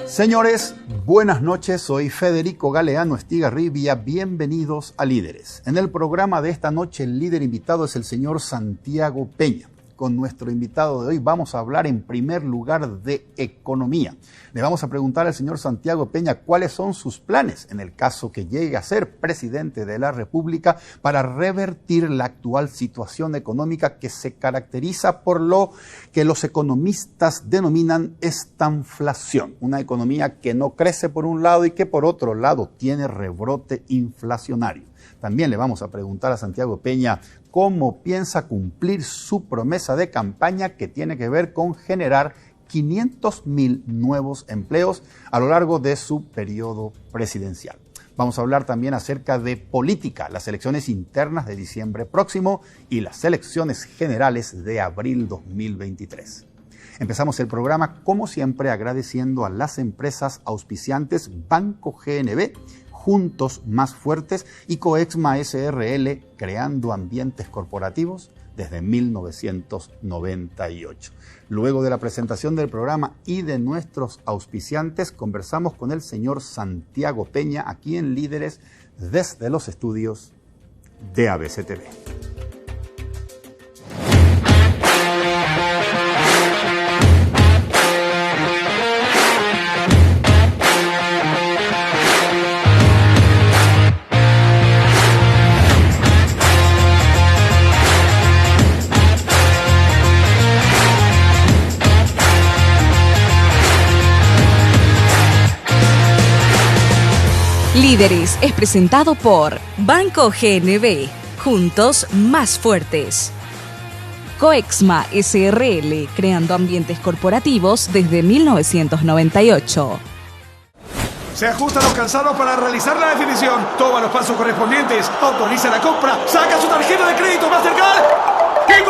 Señores, buenas noches, soy Federico Galeano Estigarribia, bienvenidos a Líderes. En el programa de esta noche el líder invitado es el señor Santiago Peña. Con nuestro invitado de hoy vamos a hablar en primer lugar de economía. Le vamos a preguntar al señor Santiago Peña cuáles son sus planes en el caso que llegue a ser presidente de la República para revertir la actual situación económica que se caracteriza por lo que los economistas denominan estanflación. Una economía que no crece por un lado y que por otro lado tiene rebrote inflacionario. También le vamos a preguntar a Santiago Peña cómo piensa cumplir su promesa de campaña que tiene que ver con generar 500.000 nuevos empleos a lo largo de su periodo presidencial. Vamos a hablar también acerca de política, las elecciones internas de diciembre próximo y las elecciones generales de abril 2023. Empezamos el programa, como siempre, agradeciendo a las empresas auspiciantes Banco GNB, Juntos Más Fuertes y Coexma SRL, creando ambientes corporativos desde 1998. Luego de la presentación del programa y de nuestros auspiciantes, conversamos con el señor Santiago Peña, aquí en Líderes, desde los estudios de ABC TV. Líderes es presentado por Banco GNB, Juntos Más Fuertes. Coexma SRL, creando ambientes corporativos desde 1998. Se ajustan los calzados para realizar la definición. Toma los pasos correspondientes. Autoriza la compra. Saca su tarjeta de crédito Mastercard.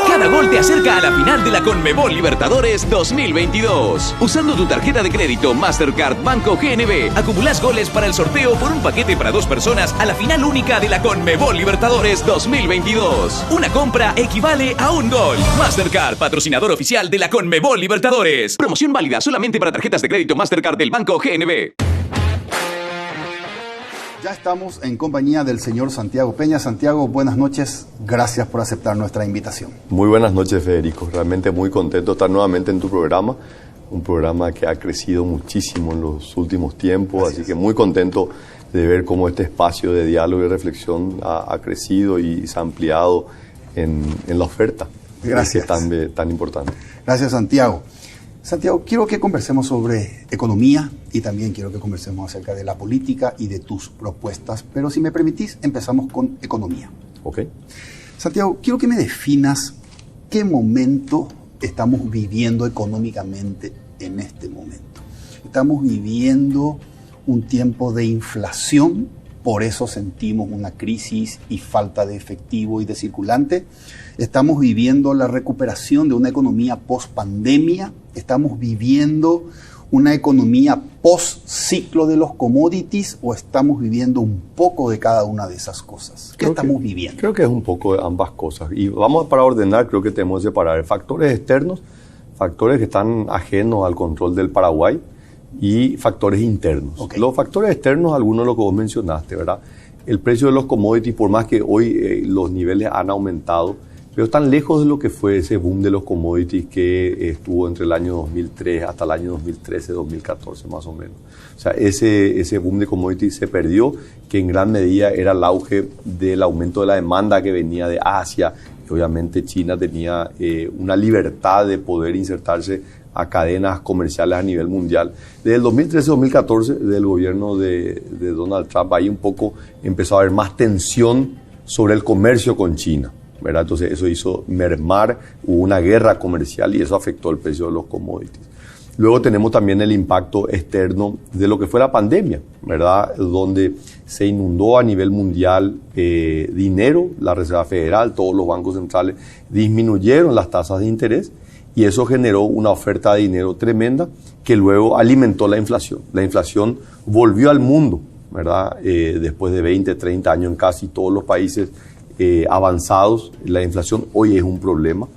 Cada gol te acerca a la final de la Conmebol Libertadores 2022. Usando tu tarjeta de crédito Mastercard Banco GNB, acumulás goles para el sorteo por un paquete para 2 personas a la final única de la Conmebol Libertadores 2022. Una compra equivale a un gol. Mastercard, patrocinador oficial de la Conmebol Libertadores. Promoción válida solamente para tarjetas de crédito Mastercard del Banco GNB. Ya estamos en compañía del señor Santiago Peña. Santiago, buenas noches. Gracias por aceptar nuestra invitación. Muy buenas noches, Federico. Realmente muy contento de estar nuevamente en tu programa. Un programa que ha crecido muchísimo en los últimos tiempos. Así que muy contento de ver cómo este espacio de diálogo y reflexión ha crecido y se ha ampliado en la oferta. Gracias. Tan importante. Gracias, Santiago. Santiago, quiero que conversemos sobre economía y también quiero que conversemos acerca de la política y de tus propuestas, pero si me permitís, empezamos con economía. Ok. Santiago, quiero que me definas qué momento estamos viviendo económicamente en este momento. Estamos viviendo un tiempo de inflación, por eso sentimos una crisis y falta de efectivo y de circulante. Estamos viviendo la recuperación de una economía post-pandemia. Estamos viviendo una economía post-ciclo de los commodities o estamos viviendo un poco de cada una de esas cosas. ¿Qué estamos viviendo? Creo que es un poco de ambas cosas. Y vamos para ordenar, creo que tenemos que separar factores externos, factores que están ajenos al control del Paraguay y factores internos. Okay. Los factores externos, algunos de los que vos mencionaste, ¿verdad? El precio de los commodities, por más que hoy los niveles han aumentado, pero están lejos de lo que fue ese boom de los commodities que estuvo entre el año 2003 hasta el año 2013, 2014 más o menos. O sea, ese boom de commodities se perdió, que en gran medida era el auge del aumento de la demanda que venía de Asia. Y obviamente China tenía una libertad de poder insertarse a cadenas comerciales a nivel mundial. Desde el 2013-2014, del gobierno de Donald Trump, ahí un poco empezó a haber más tensión sobre el comercio con China, ¿verdad? Entonces eso hizo mermar, hubo una guerra comercial y eso afectó el precio de los commodities. Luego tenemos también el impacto externo de lo que fue la pandemia, ¿verdad? Donde se inundó a nivel mundial dinero, la Reserva Federal, todos los bancos centrales disminuyeron las tasas de interés y eso generó una oferta de dinero tremenda que luego alimentó la inflación. La inflación volvió al mundo, ¿verdad? Después de 20, 30 años en casi todos los países avanzados, la inflación hoy es un problema.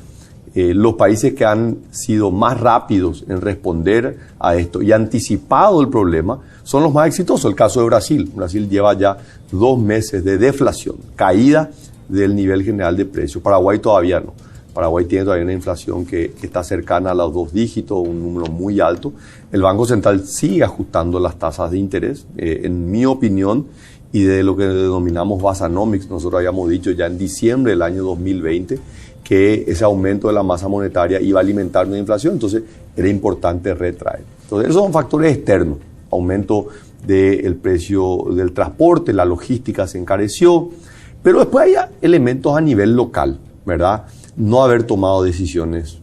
Los países que han sido más rápidos en responder a esto y anticipado el problema son los más exitosos. El caso de Brasil. Brasil lleva ya 2 meses de deflación, caída del nivel general de precios. Paraguay todavía no. Paraguay tiene todavía una inflación que está cercana a los 2 dígitos, un número muy alto. El Banco Central sigue ajustando las tasas de interés. En mi opinión, y de lo que denominamos Basanomics, nosotros habíamos dicho ya en diciembre del año 2020 que ese aumento de la masa monetaria iba a alimentar una inflación, entonces era importante retraer. Entonces esos son factores externos, aumento del precio del transporte, la logística se encareció, pero después hay elementos a nivel local, ¿verdad? No haber tomado decisiones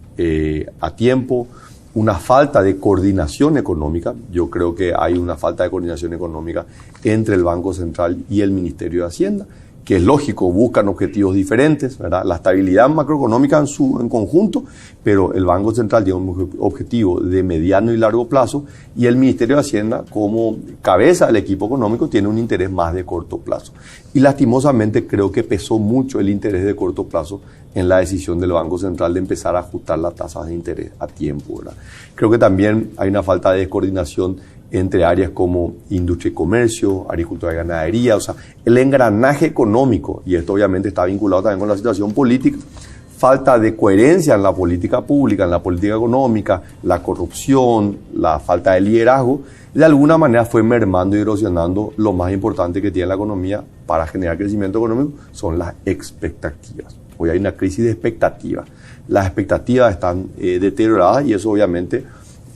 a tiempo, una falta de coordinación económica. Yo creo que hay una falta de coordinación económica entre el Banco Central y el Ministerio de Hacienda, que es lógico, buscan objetivos diferentes, ¿verdad? La estabilidad macroeconómica en conjunto, pero el Banco Central tiene un objetivo de mediano y largo plazo y el Ministerio de Hacienda, como cabeza del equipo económico, tiene un interés más de corto plazo. Y lastimosamente creo que pesó mucho el interés de corto plazo en la decisión del Banco Central de empezar a ajustar las tasas de interés a tiempo, ¿verdad? Creo que también hay una falta de descoordinación entre áreas como industria y comercio, agricultura y ganadería, o sea, el engranaje económico, y esto obviamente está vinculado también con la situación política, falta de coherencia en la política pública, en la política económica, la corrupción, la falta de liderazgo, de alguna manera fue mermando y erosionando lo más importante que tiene la economía para generar crecimiento económico, son las expectativas. Hoy hay una crisis de expectativas. Las expectativas están deterioradas y eso obviamente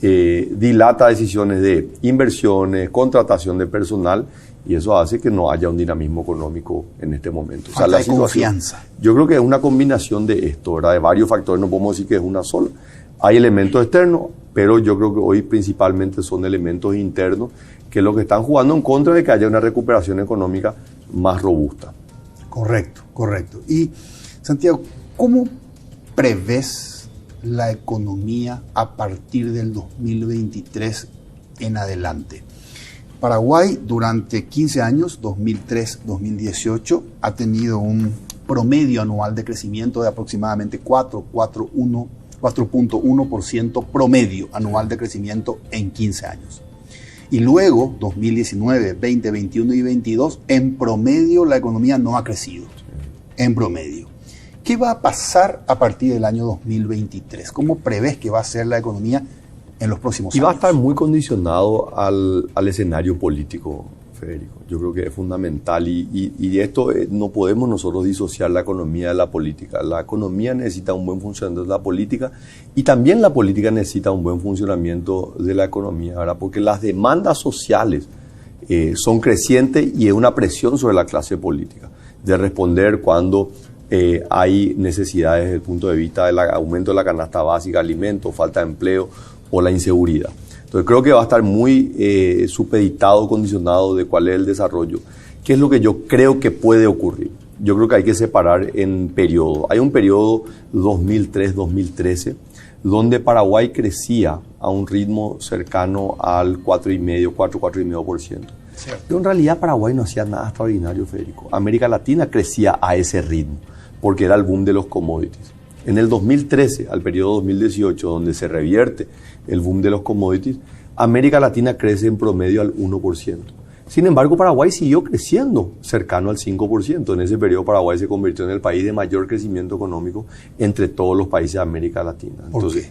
dilata decisiones de inversiones, contratación de personal y eso hace que no haya un dinamismo económico en este momento. Falta de confianza. Yo creo que es una combinación de esto, ¿verdad? De varios factores, no podemos decir que es una sola. Hay elementos externos, pero yo creo que hoy principalmente son elementos internos que es lo que están jugando en contra de que haya una recuperación económica más robusta. Correcto, correcto. Y Santiago, ¿cómo prevés la economía a partir del 2023 en adelante? Paraguay durante 15 años, 2003-2018, ha tenido un promedio anual de crecimiento de aproximadamente 4.1% promedio anual de crecimiento en 15 años. Y luego, 2019, 20, 21 y 22, en promedio la economía no ha crecido. En promedio. ¿Qué va a pasar a partir del año 2023? ¿Cómo prevés que va a ser la economía en los próximos años? Y va a estar muy condicionado al escenario político, Federico. Yo creo que es fundamental y de esto no podemos nosotros disociar la economía de la política. La economía necesita un buen funcionamiento de la política y también la política necesita un buen funcionamiento de la economía, ¿verdad? Porque las demandas sociales son crecientes y es una presión sobre la clase política de responder cuando hay necesidades desde el punto de vista del aumento de la canasta básica, alimentos, falta de empleo o la inseguridad. Entonces creo que va a estar muy supeditado, condicionado de cuál es el desarrollo. ¿Qué es lo que yo creo que puede ocurrir? Yo creo que hay que separar en periodos. Hay un periodo 2003-2013 donde Paraguay crecía a un ritmo cercano al 4,5%. Pero en realidad Paraguay no hacía nada extraordinario, Federico. América Latina crecía a ese ritmo porque era el boom de los commodities. En el 2013, al periodo 2018, donde se revierte el boom de los commodities, América Latina crece en promedio al 1%. Sin embargo, Paraguay siguió creciendo cercano al 5%. En ese periodo Paraguay se convirtió en el país de mayor crecimiento económico entre todos los países de América Latina. Entonces,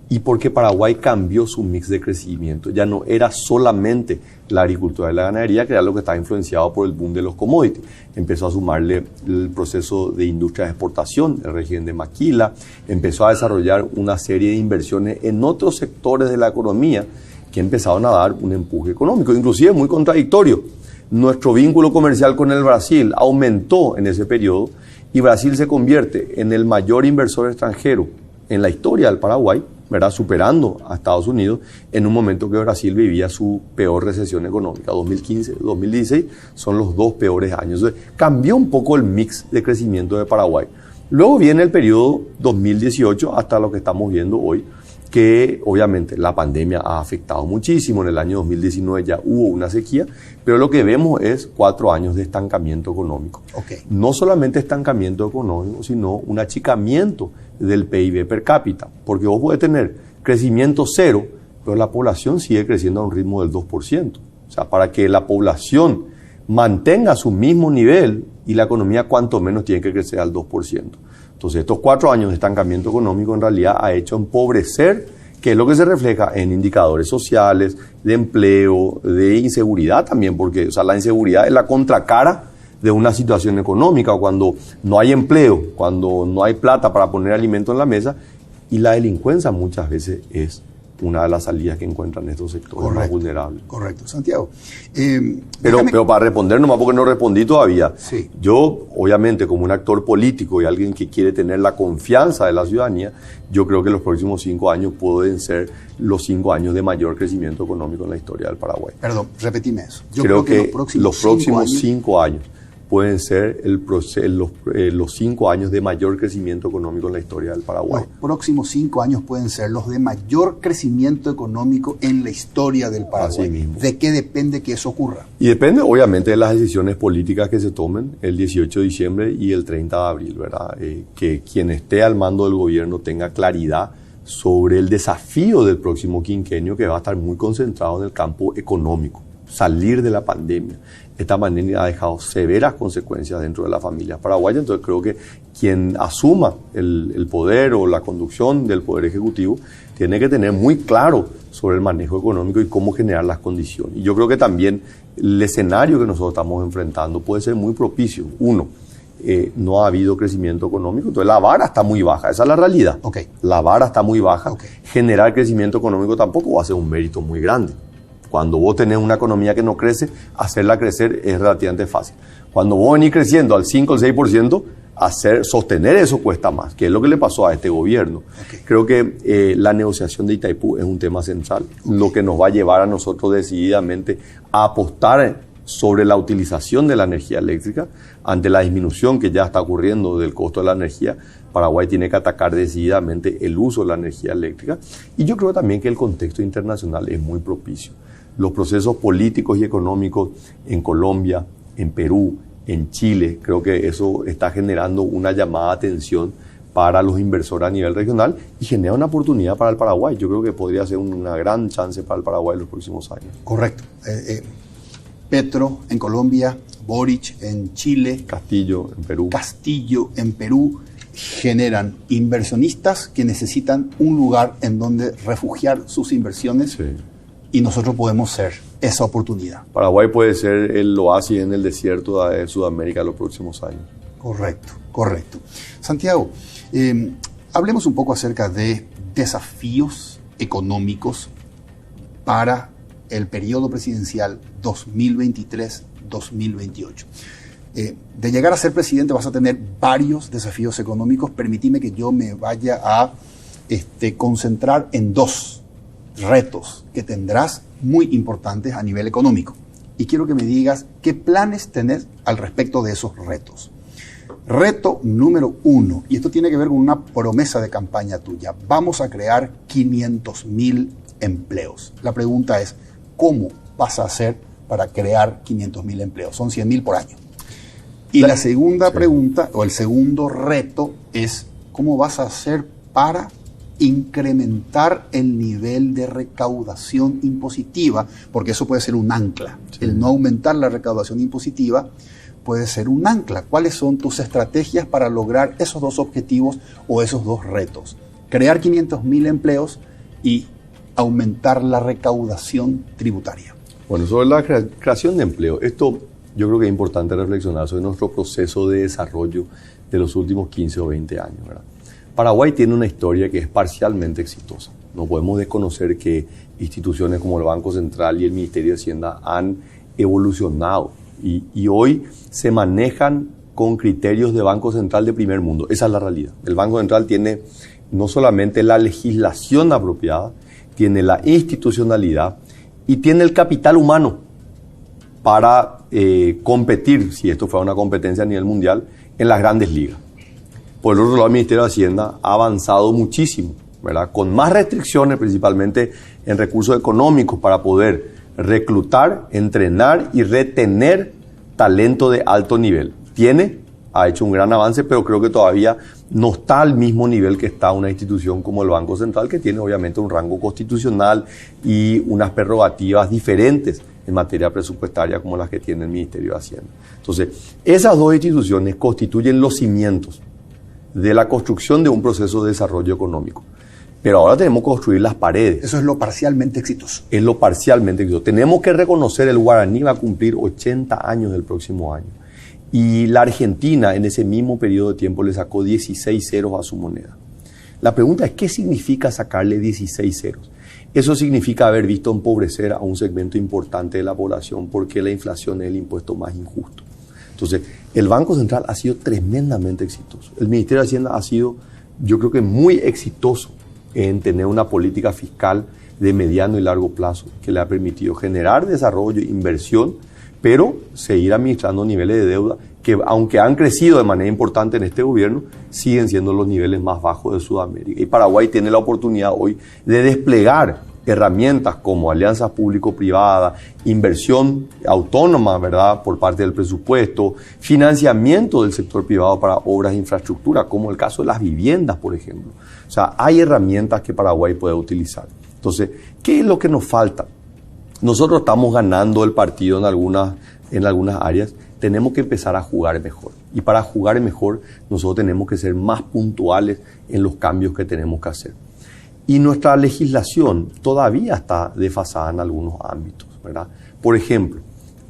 y porque Paraguay cambió su mix de crecimiento. Ya no era solamente la agricultura y la ganadería, que era lo que estaba influenciado por el boom de los commodities. Empezó a sumarle el proceso de industria de exportación, el régimen de Maquila, empezó a desarrollar una serie de inversiones en otros sectores de la economía que empezaron a dar un empuje económico, inclusive muy contradictorio. Nuestro vínculo comercial con el Brasil aumentó en ese periodo y Brasil se convierte en el mayor inversor extranjero en la historia del Paraguay, ¿verdad? Superando a Estados Unidos en un momento que Brasil vivía su peor recesión económica. 2015, 2016 son los 2 peores años. Entonces, cambió un poco el mix de crecimiento de Paraguay. Luego viene el periodo 2018 hasta lo que estamos viendo hoy, que obviamente la pandemia ha afectado muchísimo. En el año 2019 ya hubo una sequía, pero lo que vemos es 4 años de estancamiento económico. No solamente estancamiento económico, sino un achicamiento del PIB per cápita, porque vos podés tener crecimiento cero, pero la población sigue creciendo a un ritmo del 2%. O sea, para que la población mantenga su mismo nivel y la economía cuanto menos tiene que crecer al 2%. Entonces, estos 4 años de estancamiento económico en realidad ha hecho empobrecer, que es lo que se refleja en indicadores sociales, de empleo, de inseguridad también, porque o sea, la inseguridad es la contracara de una situación económica, cuando no hay empleo, cuando no hay plata para poner alimento en la mesa, y la delincuencia muchas veces es una de las salidas que encuentran estos sectores más vulnerables. Correcto. Santiago. Pero para responder nomás, porque no respondí todavía, sí. Yo, obviamente, como un actor político y alguien que quiere tener la confianza de la ciudadanía, yo creo que los próximos 5 años pueden ser los 5 años de mayor crecimiento económico en la historia del Paraguay. Perdón, repetime eso. Yo creo que los próximos 5 años pueden ser los 5 años de mayor crecimiento económico en la historia del Paraguay. Los próximos 5 años pueden ser los de mayor crecimiento económico en la historia del Paraguay. Así mismo. ¿De qué depende que eso ocurra? Y depende, obviamente, de las decisiones políticas que se tomen el 18 de diciembre y el 30 de abril, ¿verdad? Que quien esté al mando del gobierno tenga claridad sobre el desafío del próximo quinquenio, que va a estar muy concentrado en el campo económico. Salir de la pandemia. Esta pandemia ha dejado severas consecuencias dentro de las familias paraguayas, entonces creo que quien asuma el poder o la conducción del Poder Ejecutivo tiene que tener muy claro sobre el manejo económico y cómo generar las condiciones. Y yo creo que también el escenario que nosotros estamos enfrentando puede ser muy propicio. Uno, no ha habido crecimiento económico, entonces la vara está muy baja, esa es la realidad. La vara está muy baja, generar crecimiento económico tampoco va a ser un mérito muy grande. Cuando vos tenés una economía que no crece, hacerla crecer es relativamente fácil. Cuando vos venís creciendo al 5 o el 6%, sostener eso cuesta más, que es lo que le pasó a este gobierno. Creo que la negociación de Itaipú es un tema central, lo que nos va a llevar a nosotros decididamente a apostar sobre la utilización de la energía eléctrica. Ante la disminución que ya está ocurriendo del costo de la energía, Paraguay tiene que atacar decididamente el uso de la energía eléctrica. Y yo creo también que el contexto internacional es muy propicio. Los procesos políticos y económicos en Colombia, en Perú, en Chile, creo que eso está generando una llamada de atención para los inversores a nivel regional y genera una oportunidad para el Paraguay. Yo creo que podría ser una gran chance para el Paraguay en los próximos años. Correcto. Petro en Colombia, Boric en Chile, Castillo en Perú, generan inversionistas que necesitan un lugar en donde refugiar sus inversiones. Sí. Y nosotros podemos ser esa oportunidad. Paraguay puede ser el oasis en el desierto de Sudamérica en los próximos años. Correcto. Santiago, hablemos un poco acerca de desafíos económicos para el periodo presidencial 2023-2028. De llegar a ser presidente vas a tener varios desafíos económicos. Permitime que yo me vaya a concentrar en 2 retos que tendrás muy importantes a nivel económico. Y quiero que me digas qué planes tenés al respecto de esos retos. Reto número 1, y esto tiene que ver con una promesa de campaña tuya. Vamos a crear 500.000 empleos. La pregunta es, ¿cómo vas a hacer para crear 500.000 empleos? Son 100.000 por año. Y la segunda pregunta, o el segundo reto, es ¿cómo vas a hacer para incrementar el nivel de recaudación impositiva? Porque eso puede ser un ancla. El no aumentar la recaudación impositiva puede ser un ancla. ¿Cuáles son tus estrategias para lograr esos 2 objetivos o esos 2 retos? Crear 500.000 empleos y aumentar la recaudación tributaria. Bueno, sobre la creación de empleo, esto yo creo que es importante reflexionar sobre nuestro proceso de desarrollo de los últimos 15 o 20 años, ¿verdad? Paraguay tiene una historia que es parcialmente exitosa. No podemos desconocer que instituciones como el Banco Central y el Ministerio de Hacienda han evolucionado y hoy se manejan con criterios de Banco Central de primer mundo. Esa es la realidad. El Banco Central tiene no solamente la legislación apropiada, tiene la institucionalidad y tiene el capital humano para competir, si esto fuera una competencia a nivel mundial, en las grandes ligas. Por el otro lado, el Ministerio de Hacienda ha avanzado muchísimo ¿verdad? Con más restricciones, principalmente en recursos económicos, para poder reclutar, entrenar y retener talento de alto nivel. Ha hecho un gran avance, pero creo que todavía no está al mismo nivel que está una institución como el Banco Central, que tiene obviamente un rango constitucional y unas prerrogativas diferentes en materia presupuestaria como las que tiene el Ministerio de Hacienda. Entonces, esas dos instituciones constituyen los cimientos de la construcción de un proceso de desarrollo económico. Pero ahora tenemos que construir las paredes. Eso es lo parcialmente exitoso. Es lo parcialmente exitoso. Tenemos que reconocer, el guaraní va a cumplir 80 años el próximo año. Y la Argentina en ese mismo periodo de tiempo le sacó 16 ceros a su moneda. La pregunta es, ¿qué significa sacarle 16 ceros? Eso significa haber visto empobrecer a un segmento importante de la población, porque la inflación es el impuesto más injusto. Entonces, el Banco Central ha sido tremendamente exitoso. El Ministerio de Hacienda ha sido, yo creo que muy exitoso en tener una política fiscal de mediano y largo plazo que le ha permitido generar desarrollo, inversión, pero seguir administrando niveles de deuda que, aunque han crecido de manera importante en este gobierno, siguen siendo los niveles más bajos de Sudamérica. Y Paraguay tiene la oportunidad hoy de desplegar herramientas como alianzas público-privadas, inversión autónoma, ¿verdad?, por parte del presupuesto, financiamiento del sector privado para obras de infraestructura, como el caso de las viviendas, por ejemplo. O sea, hay herramientas que Paraguay puede utilizar. Entonces, ¿qué es lo que nos falta? Nosotros estamos ganando el partido en algunas áreas, tenemos que empezar a jugar mejor. Y para jugar mejor, nosotros tenemos que ser más puntuales en los cambios que tenemos que hacer. Y nuestra legislación todavía está desfasada en algunos ámbitos, ¿verdad? Por ejemplo,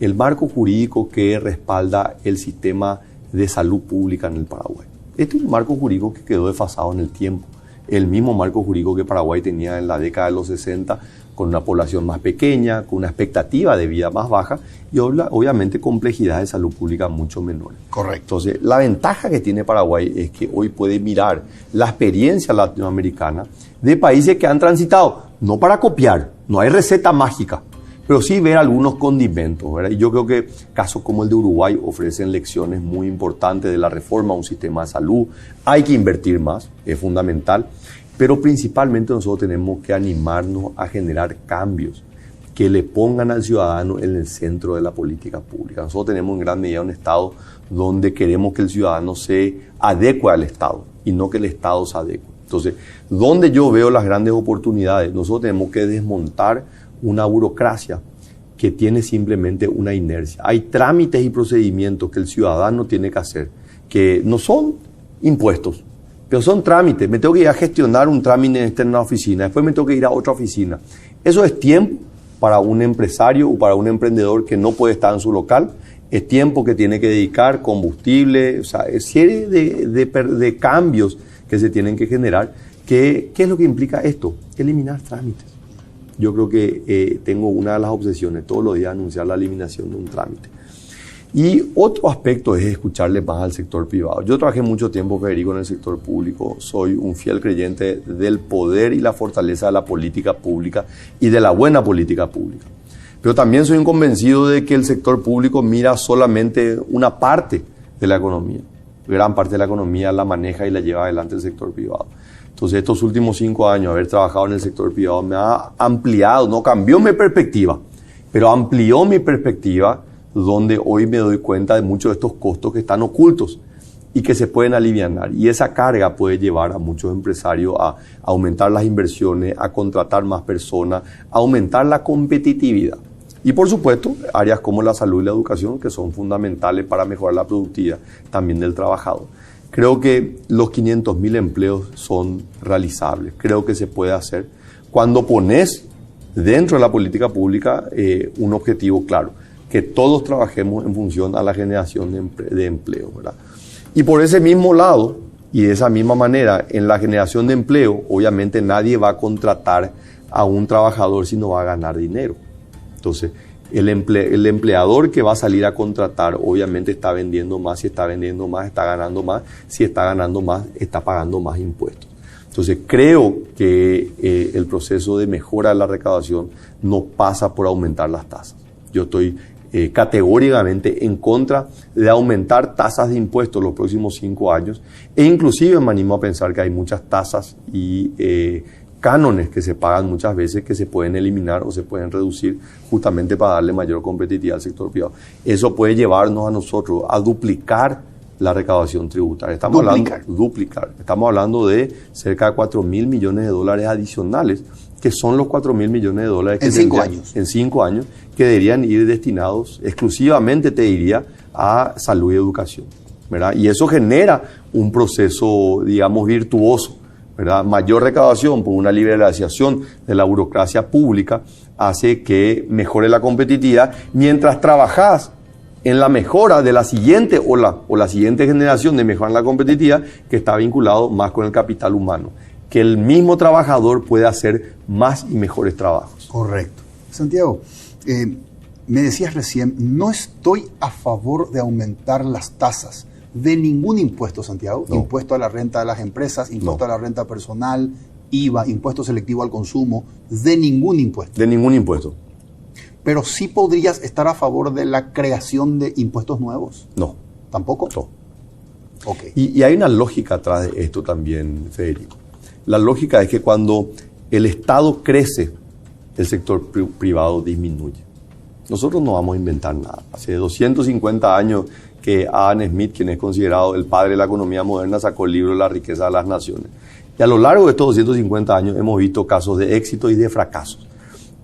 el marco jurídico que respalda el sistema de salud pública en el Paraguay. Este es un marco jurídico que quedó desfasado en el tiempo. El mismo marco jurídico que Paraguay tenía en la década de los 60, con una población más pequeña, con una expectativa de vida más baja y obviamente complejidades de salud pública mucho menores. Correcto. Entonces, la ventaja que tiene Paraguay es que hoy puede mirar la experiencia latinoamericana de países que han transitado, no para copiar, no hay receta mágica, pero sí ver algunos condimentos, ¿verdad? Y yo creo que casos como el de Uruguay ofrecen lecciones muy importantes de la reforma a un sistema de salud. Hay que invertir más, es fundamental. Pero principalmente nosotros tenemos que animarnos a generar cambios que le pongan al ciudadano en el centro de la política pública. Nosotros tenemos en gran medida un Estado donde queremos que el ciudadano se adecue al Estado y no que el Estado se adecue. Entonces, donde yo veo las grandes oportunidades, nosotros tenemos que desmontar una burocracia que tiene simplemente una inercia. Hay trámites y procedimientos que el ciudadano tiene que hacer, que no son impuestos, pero son trámites. Me tengo que ir a gestionar un trámite en una oficina, después me tengo que ir a otra oficina. Eso es tiempo para un empresario o para un emprendedor que no puede estar en su local. Es tiempo que tiene que dedicar, combustible, o sea, es serie de cambios que se tienen que generar. ¿Qué es lo que implica esto? Eliminar trámites. Yo creo que tengo una de las obsesiones todos los días anunciar la eliminación de un trámite. Y otro aspecto es escucharle más al sector privado. Yo trabajé mucho tiempo, Federico, en el sector público. Soy un fiel creyente del poder y la fortaleza de la política pública y de la buena política pública. Pero también soy un convencido de que el sector público mira solamente una parte de la economía. Gran parte de la economía la maneja y la lleva adelante el sector privado. Entonces, estos últimos 5 años, haber trabajado en el sector privado me ha ampliado, no cambió mi perspectiva, pero amplió mi perspectiva, donde hoy me doy cuenta de muchos de estos costos que están ocultos y que se pueden alivianar. Y esa carga puede llevar a muchos empresarios a aumentar las inversiones, a contratar más personas, a aumentar la competitividad. Y por supuesto, áreas como la salud y la educación, que son fundamentales para mejorar la productividad también del trabajador. Creo que los 500.000 empleos son realizables. Creo que se puede hacer cuando pones dentro de la política pública un objetivo claro, que todos trabajemos en función a la generación de empleo, ¿verdad? Y por ese mismo lado, y de esa misma manera, en la generación de empleo, obviamente nadie va a contratar a un trabajador si no va a ganar dinero. Entonces, el empleador que va a salir a contratar, obviamente está vendiendo más. Si está vendiendo más, está ganando más. Si está ganando más, está pagando más impuestos. Entonces, creo que el proceso de mejora de la recaudación no pasa por aumentar las tasas. Yo estoy categóricamente en contra de aumentar tasas de impuestos los próximos 5 años, e inclusive me animo a pensar que hay muchas tasas y cánones que se pagan muchas veces que se pueden eliminar o se pueden reducir justamente para darle mayor competitividad al sector privado. Eso puede llevarnos a nosotros a duplicar la recaudación tributaria. Estamos hablando de cerca de 4.000 millones de dólares adicionales, que son los 4.000 millones de dólares que en 5 años que deberían ir destinados exclusivamente, te diría, a salud y educación, ¿verdad? Y eso genera un proceso, digamos, virtuoso, ¿verdad? Mayor recaudación por una liberalización de la burocracia pública hace que mejore la competitividad mientras trabajas en la mejora de la siguiente o la siguiente generación de mejorar la competitividad, que está vinculado más con el capital humano, que el mismo trabajador puede hacer más y mejores trabajos. Correcto. Santiago, me decías recién, no estoy a favor de aumentar las tasas de ningún impuesto, Santiago. No. Impuesto a la renta de las empresas, impuesto a la renta personal, IVA, impuesto selectivo al consumo, de ningún impuesto. De ningún impuesto. Pero sí podrías estar a favor de la creación de impuestos nuevos. No. ¿Tampoco? No. Okay. Y hay una lógica atrás de esto también, Federico. La lógica es que cuando el Estado crece, el sector privado disminuye. Nosotros no vamos a inventar nada. Hace 250 años que Adam Smith, quien es considerado el padre de la economía moderna, sacó el libro La riqueza de las naciones. Y a lo largo de estos 250 años hemos visto casos de éxito y de fracasos.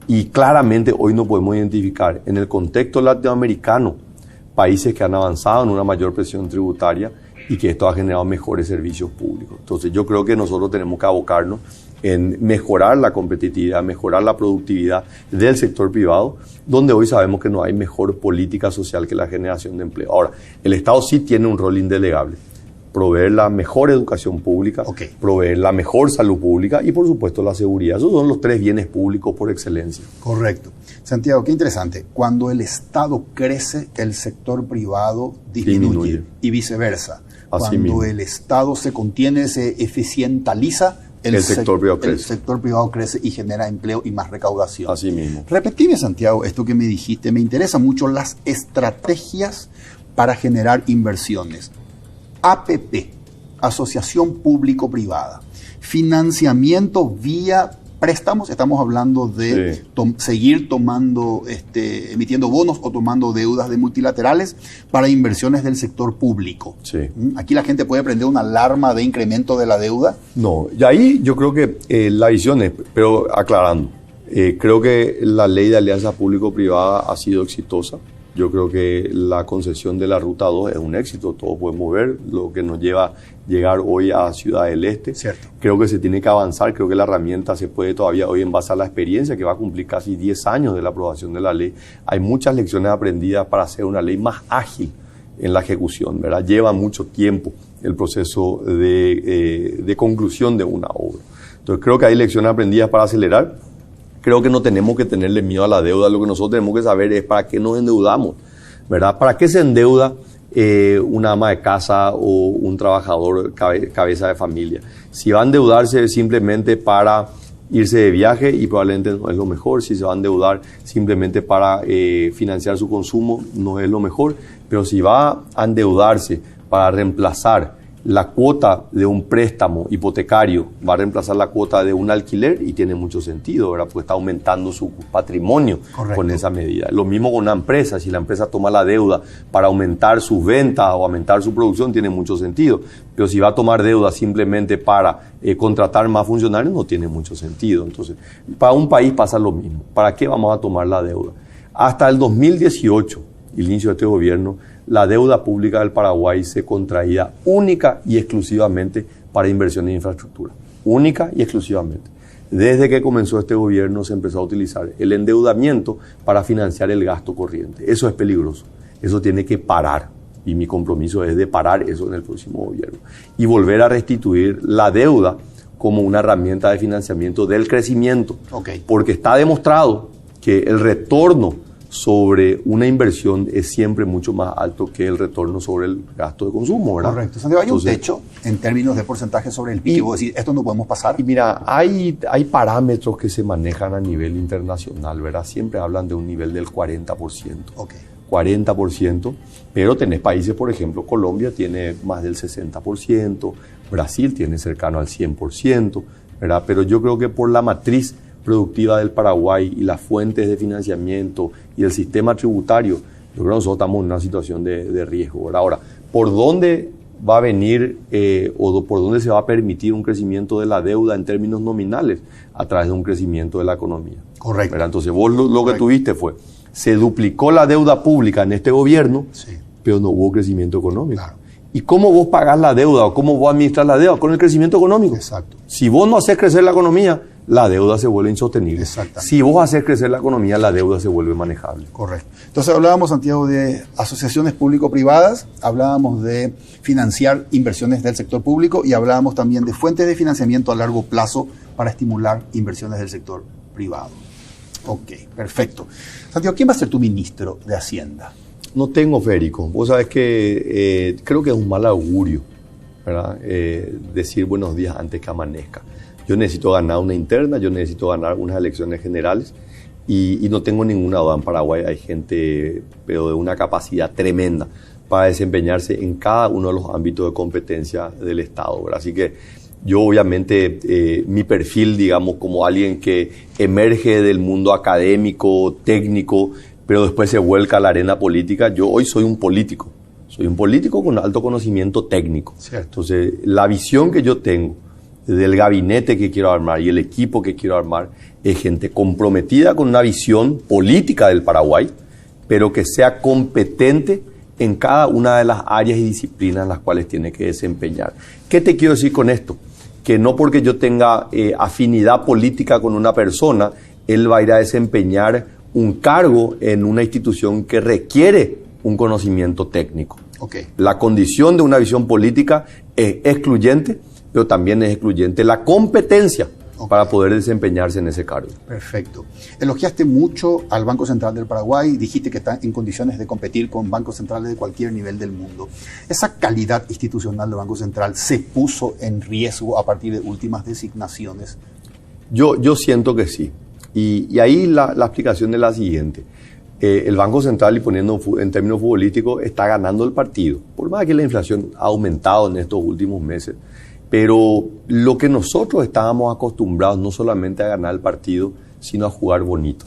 Y claramente hoy no podemos identificar en el contexto latinoamericano países que han avanzado en una mayor presión tributaria y que esto ha generado mejores servicios públicos. Entonces yo creo que nosotros tenemos que abocarnos en mejorar la competitividad, mejorar la productividad del sector privado, donde hoy sabemos que no hay mejor política social que la generación de empleo. Ahora, el Estado sí tiene un rol indelegable: proveer la mejor educación pública, proveer la mejor salud pública y, por supuesto, la seguridad. Esos son los 3 bienes públicos por excelencia. Correcto. Santiago, qué interesante. Cuando el Estado crece, el sector privado disminuye. Y viceversa. Cuando el Estado se contiene, se eficientaliza, el sector privado crece y genera empleo y más recaudación. Así mismo. Repetime, Santiago, esto que me dijiste. Me interesan mucho las estrategias para generar inversiones. APP, Asociación Público-Privada. Financiamiento vía préstamos. Estamos hablando de seguir emitiendo bonos o tomando deudas de multilaterales para inversiones del sector público. Sí. Aquí la gente puede prender una alarma de incremento de la deuda. No, y ahí yo creo que la visión es, pero aclarando, creo que la ley de alianza público-privada ha sido exitosa. Yo creo que la concesión de la Ruta 2 es un éxito, todos podemos ver lo que nos lleva a llegar hoy a Ciudad del Este. Cierto. Creo que se tiene que avanzar, creo que la herramienta se puede todavía hoy en base a la experiencia que va a cumplir casi 10 años de la aprobación de la ley. Hay muchas lecciones aprendidas para hacer una ley más ágil en la ejecución, ¿verdad? Lleva mucho tiempo el proceso de conclusión de una obra. Entonces creo que hay lecciones aprendidas para acelerar. Creo que no tenemos que tenerle miedo a la deuda. Lo que nosotros tenemos que saber es para qué nos endeudamos, ¿verdad? ¿Para qué se endeuda una ama de casa o un trabajador cabeza de familia? Si va a endeudarse simplemente para irse de viaje, y probablemente no es lo mejor. Si se va a endeudar simplemente para financiar su consumo, no es lo mejor. Pero si va a endeudarse para reemplazar la cuota de un préstamo hipotecario, va a reemplazar la cuota de un alquiler, y tiene mucho sentido, ¿verdad? Porque está aumentando su patrimonio. Correcto. Con esa medida. Lo mismo con una empresa. Si la empresa toma la deuda para aumentar sus ventas o aumentar su producción, tiene mucho sentido. Pero si va a tomar deuda simplemente para contratar más funcionarios, no tiene mucho sentido. Entonces, para un país pasa lo mismo. ¿Para qué vamos a tomar la deuda? Hasta el 2018, el inicio de este gobierno, la deuda pública del Paraguay se contraía única y exclusivamente para inversiones en infraestructura. Única y exclusivamente. Desde que comenzó este gobierno se empezó a utilizar el endeudamiento para financiar el gasto corriente. Eso es peligroso. Eso tiene que parar. Y mi compromiso es de parar eso en el próximo gobierno. Y volver a restituir la deuda como una herramienta de financiamiento del crecimiento. Porque está demostrado que el retorno sobre una inversión es siempre mucho más alto que el retorno sobre el gasto de consumo, ¿verdad? Correcto. Santiago, hay un techo en términos de porcentaje sobre el PIB. Y vos decís, esto no podemos pasar. Y mira, hay parámetros que se manejan a nivel internacional, ¿verdad? Siempre hablan de un nivel del 40%. 40%, pero tenés países, por ejemplo, Colombia tiene más del 60%, Brasil tiene cercano al 100%, ¿verdad? Pero yo creo que por la matriz productiva del Paraguay y las fuentes de financiamiento y el sistema tributario, yo creo que nosotros estamos en una situación de riesgo, ¿verdad? Ahora, ¿por dónde va a venir o por dónde se va a permitir un crecimiento de la deuda en términos nominales? A través de un crecimiento de la economía. Correcto. ¿Verdad? Entonces vos lo que tuviste fue, se duplicó la deuda pública en este gobierno, sí, pero no hubo crecimiento económico. Claro. ¿Y cómo vos pagás la deuda o cómo vos administras la deuda? Con el crecimiento económico. Exacto. Si vos no haces crecer la economía, la deuda se vuelve insostenible. Exactamente. Si vos haces crecer la economía, la deuda se vuelve manejable. Correcto. Entonces hablábamos, Santiago, de asociaciones público-privadas, hablábamos de financiar inversiones del sector público y hablábamos también de fuentes de financiamiento a largo plazo para estimular inversiones del sector privado. Ok, perfecto. Santiago, ¿quién va a ser tu ministro de Hacienda? No tengo, Federico. Vos sabés que creo que es un mal augurio, ¿verdad? Decir buenos días antes que amanezca. Yo necesito ganar una interna, yo necesito ganar unas elecciones generales y no tengo ninguna duda. En Paraguay hay gente, pero de una capacidad tremenda para desempeñarse en cada uno de los ámbitos de competencia del Estado, ¿verdad? Así que yo obviamente, mi perfil, digamos, como alguien que emerge del mundo académico, técnico, pero después se vuelca a la arena política, yo hoy soy un político con alto conocimiento técnico. Cierto. Entonces, la visión que yo tengo del gabinete que quiero armar y el equipo que quiero armar es gente comprometida con una visión política del Paraguay, pero que sea competente en cada una de las áreas y disciplinas en las cuales tiene que desempeñar. ¿Qué te quiero decir con esto? Que no porque yo tenga afinidad política con una persona, él va a ir a desempeñar un cargo en una institución que requiere un conocimiento técnico. Okay. La condición de una visión política es excluyente, pero también es excluyente la competencia para poder desempeñarse en ese cargo. Perfecto. Elogiaste mucho al Banco Central del Paraguay, dijiste que está en condiciones de competir con bancos centrales de cualquier nivel del mundo. ¿Esa calidad institucional del Banco Central se puso en riesgo a partir de últimas designaciones? Yo siento que sí. Y ahí la explicación es la siguiente. El Banco Central, y poniendo en términos futbolísticos, está ganando el partido. Por más que la inflación ha aumentado en estos últimos meses. Pero lo que nosotros estábamos acostumbrados no solamente a ganar el partido, sino a jugar bonito.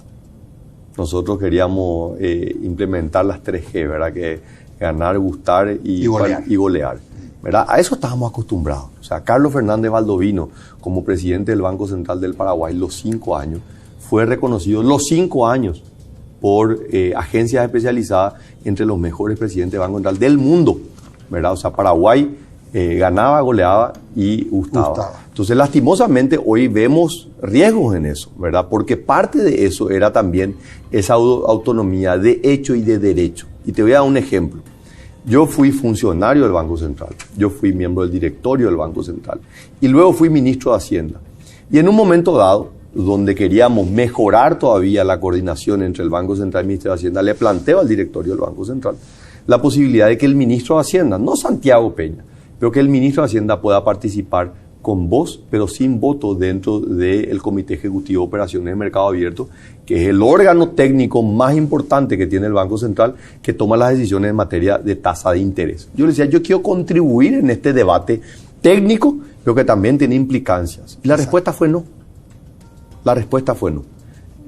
Nosotros queríamos implementar las 3G, ¿verdad? Que ganar, gustar y golear. ¿Verdad? A eso estábamos acostumbrados. O sea, Carlos Fernández Baldovino, como presidente del Banco Central del Paraguay, los 5 años, fue reconocido los 5 años por agencias especializadas entre los mejores presidentes del Banco Central del mundo, ¿verdad? O sea, Paraguay ganaba, goleaba y gustaba. Entonces, lastimosamente, hoy vemos riesgos en eso, ¿verdad? Porque parte de eso era también esa autonomía de hecho y de derecho. Y te voy a dar un ejemplo. Yo fui funcionario del Banco Central, yo fui miembro del directorio del Banco Central y luego fui ministro de Hacienda. Y en un momento dado, donde queríamos mejorar todavía la coordinación entre el Banco Central y el Ministerio de Hacienda, le planteo al directorio del Banco Central la posibilidad de que el ministro de Hacienda, no Santiago Peña, pero que el ministro de Hacienda pueda participar con voz, pero sin voto dentro del Comité Ejecutivo de Operaciones de Mercado Abierto, que es el órgano técnico más importante que tiene el Banco Central, que toma las decisiones en materia de tasa de interés. Yo le decía, yo quiero contribuir en este debate técnico, pero que también tiene implicancias. Y la respuesta fue no. La respuesta fue no.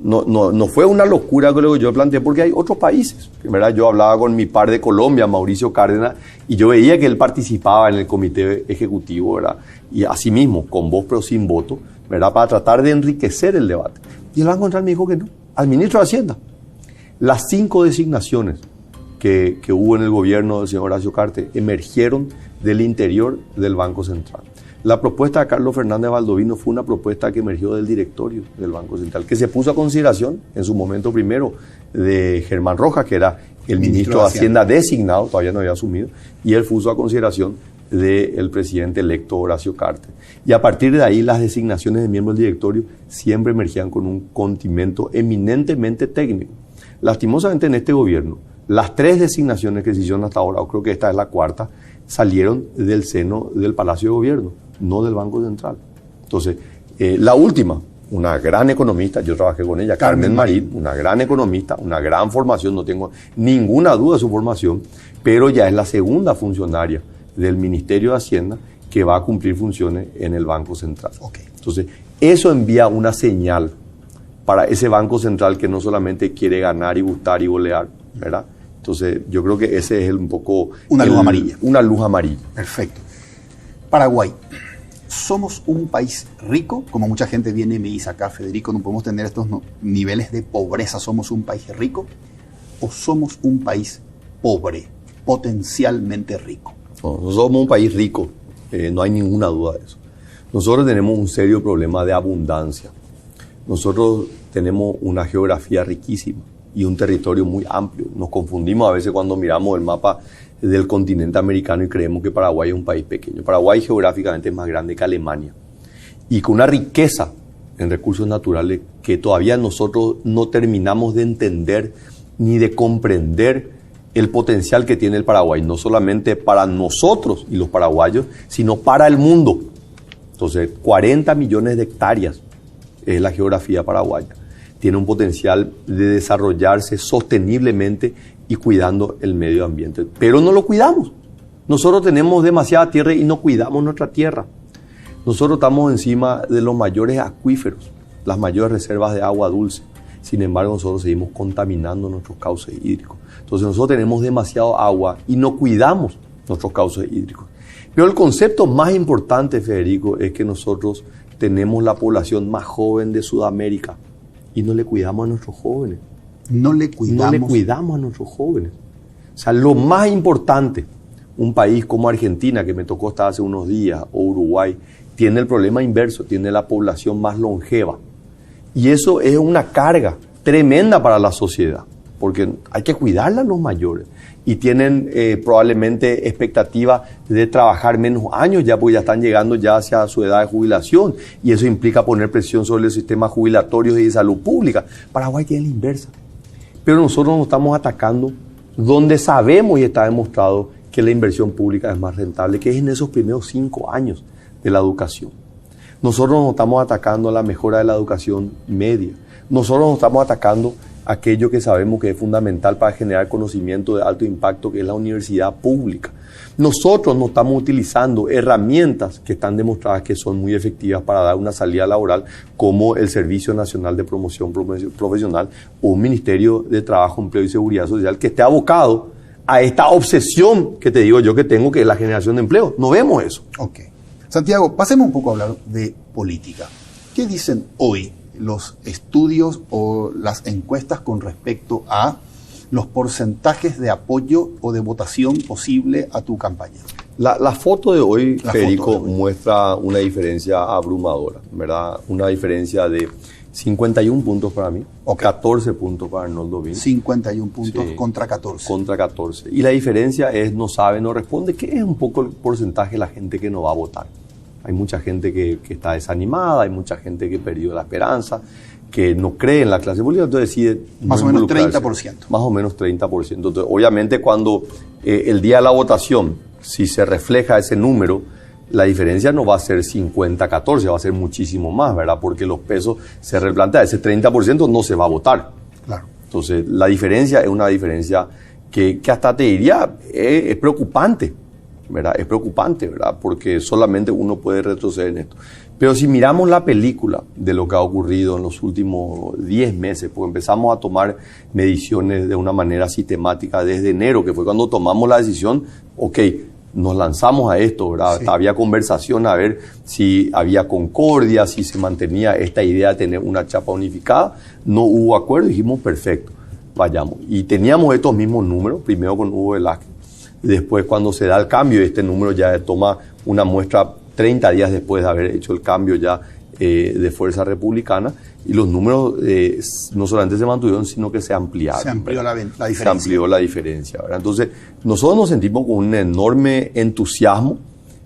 No fue una locura que yo planteé, porque hay otros países. En verdad, yo hablaba con mi par de Colombia, Mauricio Cárdenas, y yo veía que él participaba en el comité ejecutivo, ¿verdad? Y así mismo, con voz pero sin voto, ¿verdad? Para tratar de enriquecer el debate. Y el Banco Central me dijo que no. Al ministro de Hacienda. Las 5 designaciones que hubo en el gobierno del señor Horacio Cartes emergieron del interior del Banco Central. La propuesta de Carlos Fernández Baldovino fue una propuesta que emergió del directorio del Banco Central, que se puso a consideración en su momento primero de Germán Rojas, que era el ministro de Hacienda designado, todavía no había asumido, y él puso a consideración del presidente electo Horacio Cartes. Y a partir de ahí las designaciones de miembros del directorio siempre emergían con un condimento eminentemente técnico. Lastimosamente en este gobierno, las 3 designaciones que se hicieron hasta ahora, o creo que esta es la 4ª, salieron del seno del Palacio de Gobierno, no del Banco Central. Entonces, la última, una gran economista, yo trabajé con ella, Carmen Marín, una gran economista, una gran formación, no tengo ninguna duda de su formación, pero ya es la segunda funcionaria del Ministerio de Hacienda que va a cumplir funciones en el Banco Central. Okay. Entonces, eso envía una señal para ese Banco Central que no solamente quiere ganar y gustar y golear, ¿verdad? Entonces, yo creo que ese es un poco... Una luz amarilla. Una luz amarilla. Perfecto. Paraguay. ¿Somos un país rico? Como mucha gente viene y me dice acá, Federico, no podemos tener estos niveles de pobreza. ¿Somos un país rico? ¿O somos un país pobre, potencialmente rico? No somos un país rico. No hay ninguna duda de eso. Nosotros tenemos un serio problema de abundancia. Nosotros tenemos una geografía riquísima y un territorio muy amplio. Nos confundimos a veces cuando miramos el mapa del continente americano y creemos que Paraguay es un país pequeño. Paraguay geográficamente es más grande que Alemania y con una riqueza en recursos naturales que todavía nosotros no terminamos de entender ni de comprender el potencial que tiene el Paraguay, no solamente para nosotros y los paraguayos, sino para el mundo. Entonces, 40 millones de hectáreas es la geografía paraguaya. Tiene un potencial de desarrollarse sosteniblemente y cuidando el medio ambiente. Pero no lo cuidamos. Nosotros tenemos demasiada tierra y no cuidamos nuestra tierra. Nosotros estamos encima de los mayores acuíferos, las mayores reservas de agua dulce. Sin embargo, nosotros seguimos contaminando nuestros cauces hídricos. Entonces, nosotros tenemos demasiado agua y no cuidamos nuestros cauces hídricos. Pero el concepto más importante, Federico, es que nosotros tenemos la población más joven de Sudamérica y no le cuidamos a nuestros jóvenes. No le cuidamos a nuestros jóvenes. O sea, lo más importante, un país como Argentina, que me tocó estar hace unos días, o Uruguay, tiene el problema inverso, tiene la población más longeva. Y eso es una carga tremenda para la sociedad, porque hay que cuidarla a los mayores. Y tienen probablemente expectativa de trabajar menos años ya, porque ya están llegando ya hacia su edad de jubilación. Y eso implica poner presión sobre los sistemas jubilatorios y de salud pública. Paraguay tiene la inversa. Pero nosotros nos estamos atacando donde sabemos y está demostrado que la inversión pública es más rentable, que es en esos primeros 5 años de la educación. Nosotros nos estamos atacando a la mejora de la educación media. Nosotros nos estamos atacando a aquello que sabemos que es fundamental para generar conocimiento de alto impacto, que es la universidad pública. Nosotros no estamos utilizando herramientas que están demostradas que son muy efectivas para dar una salida laboral, como el Servicio Nacional de Promoción Profesional o un Ministerio de Trabajo, Empleo y Seguridad Social que esté abocado a esta obsesión que te digo yo que tengo, que es la generación de empleo. No vemos eso. Ok. Santiago, pasemos un poco a hablar de política. ¿Qué dicen hoy los estudios o las encuestas con respecto a los porcentajes de apoyo o de votación posible a tu campaña? La foto de hoy, Federico, muestra una diferencia abrumadora, ¿verdad? Una diferencia de 51 puntos para mí, o 14 puntos para Arnoldo Vin. 51 puntos contra 14. Contra 14. Y la diferencia es no sabe, no responde, que es un poco el porcentaje de la gente que no va a votar. Hay mucha gente que está desanimada, hay mucha gente que perdió la esperanza, que no cree en la clase política, entonces decide... Más o menos 30%. Más o menos 30%. Entonces, obviamente, cuando el día de la votación, si se refleja ese número, la diferencia no va a ser 50-14, va a ser muchísimo más, ¿verdad? Porque los pesos se replantean. Ese 30% no se va a votar. Claro. Entonces, la diferencia es una diferencia que hasta te diría es preocupante, ¿verdad? Es preocupante, ¿verdad? Porque solamente uno puede retroceder en esto. Pero si miramos la película de lo que ha ocurrido en los últimos 10 meses, pues empezamos a tomar mediciones de una manera sistemática desde enero, que fue cuando tomamos la decisión, ok, nos lanzamos a esto, ¿verdad? Sí. Había conversación a ver si había concordia, si se mantenía esta idea de tener una chapa unificada. No hubo acuerdo, dijimos perfecto, vayamos. Y teníamos estos mismos números, primero con Hugo Velázquez, después cuando se da el cambio, este número ya toma una muestra 30 días después de haber hecho el cambio ya de Fuerza Republicana, y los números no solamente se mantuvieron, sino que se ampliaron. Se amplió la diferencia. Se amplió la diferencia, ¿verdad? Entonces, nosotros nos sentimos con un enorme entusiasmo,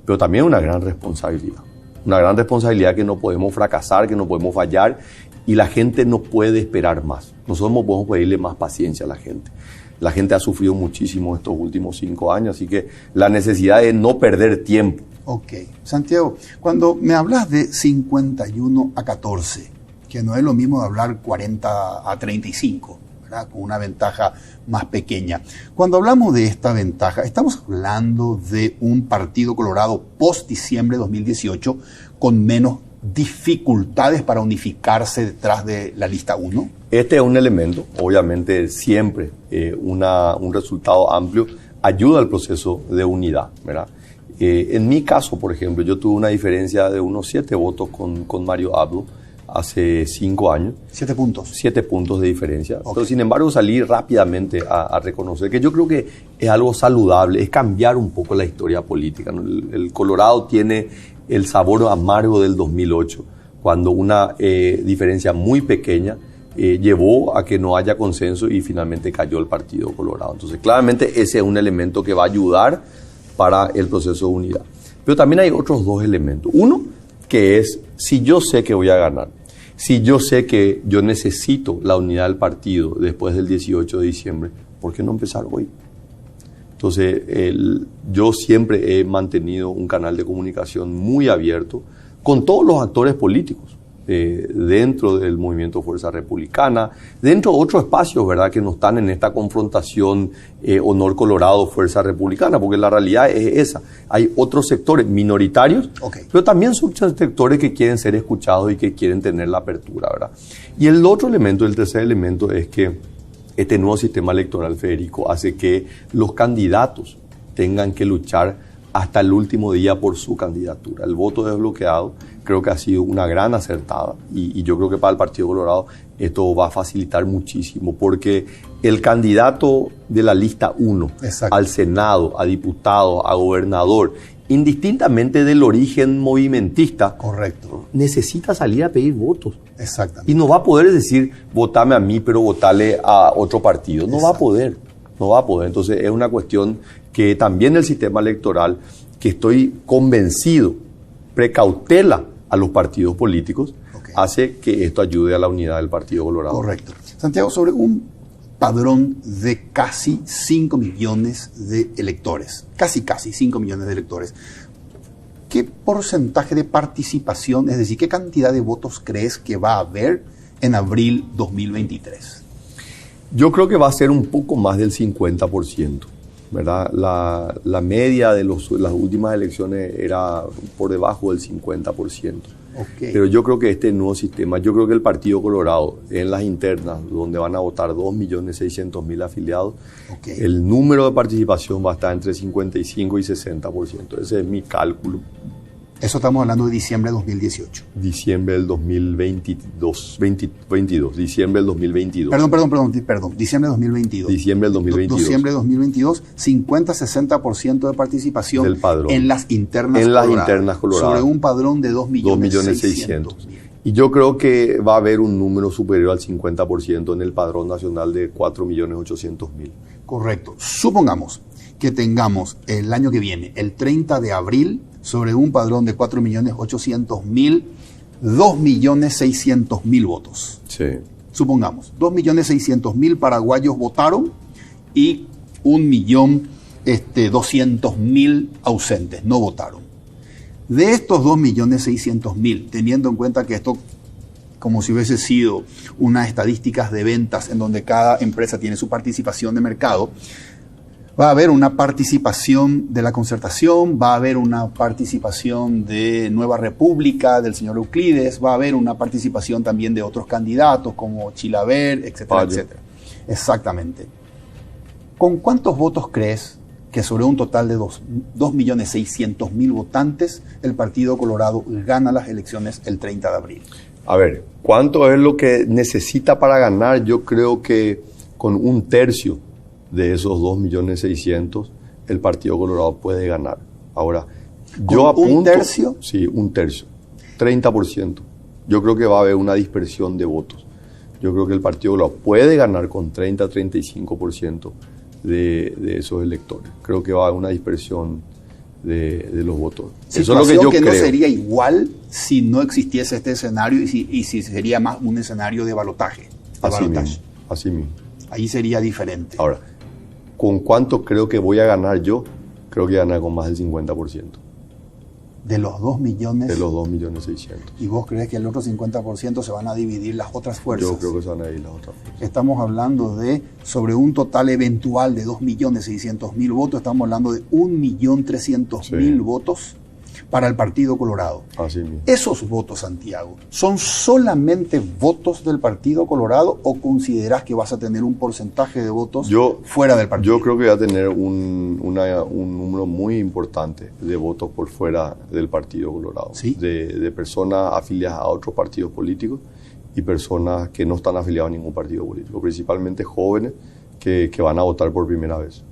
pero también una gran responsabilidad. Una gran responsabilidad que no podemos fracasar, que no podemos fallar, y la gente no puede esperar más. Nosotros no podemos pedirle más paciencia a la gente. La gente ha sufrido muchísimo estos últimos 5 años, así que la necesidad es no perder tiempo. Ok. Santiago, cuando me hablas de 51-14, Que no es lo mismo de hablar 40 a 35, ¿verdad? Con una ventaja más pequeña. Cuando hablamos de esta ventaja, estamos hablando de un Partido Colorado post-diciembre de 2018 con menos dificultades para unificarse detrás de la lista 1. Este es un elemento, obviamente siempre un resultado amplio ayuda al proceso de unidad, ¿verdad? En mi caso, por ejemplo, yo tuve una diferencia de unos 7 votos con Mario Abdo hace 5 años. 7 puntos. 7 puntos de diferencia. Okay. Pero sin embargo salí rápidamente a reconocer que yo creo que es algo saludable, es cambiar un poco la historia política, ¿no? El Colorado tiene el sabor amargo del 2008, cuando una diferencia muy pequeña llevó a que no haya consenso y finalmente cayó el Partido Colorado. Entonces, claramente ese es un elemento que va a ayudar para el proceso de unidad. Pero también hay otros 2 elementos. Uno, que es, si yo sé que voy a ganar, si yo sé que yo necesito la unidad del partido después del 18 de diciembre, ¿por qué no empezar hoy? Entonces, yo siempre he mantenido un canal de comunicación muy abierto con todos los actores políticos, dentro del movimiento Fuerza Republicana, dentro de otros espacios, ¿verdad?, que no están en esta confrontación Honor Colorado, Fuerza Republicana, porque la realidad es esa. Hay otros sectores minoritarios, pero también son sectores que quieren ser escuchados y que quieren tener la apertura, ¿verdad? Y el otro elemento, el tercer elemento, es que este nuevo sistema electoral, Federico, hace que los candidatos tengan que luchar hasta el último día por su candidatura. El voto desbloqueado creo que ha sido una gran acertada y yo creo que para el Partido Colorado esto va a facilitar muchísimo, porque el candidato de la lista 1 al Senado, a diputado, a gobernador, indistintamente del origen movimentista, necesita salir a pedir votos. Exactamente. Y no va a poder decir, votame a mí, pero votale a otro partido. No va a poder. No va a poder. Entonces es una cuestión que también el sistema electoral, que estoy convencido, precautela a los partidos políticos, hace que esto ayude a la unidad del Partido Colorado. Correcto. Santiago, sobre un padrón de casi 5 millones de electores, casi 5 millones de electores, ¿qué porcentaje de participación, es decir, qué cantidad de votos crees que va a haber en abril 2023? Yo creo que va a ser un poco más del 50%, ¿verdad? La media de las últimas elecciones era por debajo del 50%. Pero yo creo que este nuevo sistema, yo creo que el Partido Colorado, en las internas, donde van a votar 2.600.000 afiliados, el número de participación va a estar entre 55 y 60%. Ese es mi cálculo. Eso estamos hablando de diciembre de 2018. Diciembre del 2022. Diciembre del 2022. Perdón. Diciembre del 2022. Diciembre del 2022. Diciembre del 2022, 50-60% de participación del padrón. En las internas coloradas. Sobre un padrón de 2.600.000. Y yo creo que va a haber un número superior al 50% en el padrón nacional de 4.800.000. Correcto. Supongamos que tengamos el año que viene, el 30 de abril, sobre un padrón de 4.800.000, 2.600.000 votos. Sí. Supongamos, 2.600.000 paraguayos votaron y 1.200.000 ausentes, no votaron. De estos 2.600.000, teniendo en cuenta que esto, como si hubiese sido unas estadísticas de ventas en donde cada empresa tiene su participación de mercado, va a haber una participación de la Concertación, va a haber una participación de Nueva República, del señor Euclides, va a haber una participación también de otros candidatos como Chilaver, etcétera, etcétera. Exactamente. ¿Con cuántos votos crees que sobre un total de 2.600.000 votantes el Partido Colorado gana las elecciones el 30 de abril? A ver, ¿cuánto es lo que necesita para ganar? Yo creo que con 1/3 de esos 2.600.000, el Partido Colorado puede ganar. Ahora, yo apunto... ¿Un tercio? Sí, 1/3. 30%. Yo creo que va a haber una dispersión de votos. Yo creo que el Partido Colorado puede ganar con 30-35% de esos electores. Creo que va a haber una dispersión de los votos. Eso es lo que yo creo. No sería igual si no existiese este escenario y si sería más un escenario de balotaje. Así mismo. Ahí sería diferente. Ahora, ¿con cuánto creo que voy a ganar yo? Creo que ganar con más del 50%. De los 2 millones. De los 2.600.000. ¿Y vos crees que el otro 50% se van a dividir las otras fuerzas? Yo creo que se van a dividir las otras fuerzas. Estamos hablando de, sobre un total eventual de 2.600.000 votos, estamos hablando de 1.300.000 votos para el Partido Colorado. Así mismo. Esos votos, Santiago, ¿son solamente votos del Partido Colorado o considerás que vas a tener un porcentaje de votos fuera del partido? Yo creo que voy a tener un número muy importante de votos por fuera del Partido Colorado. ¿Sí? De personas afiliadas a otros partidos políticos y personas que no están afiliadas a ningún partido político, principalmente jóvenes que van a votar por primera vez.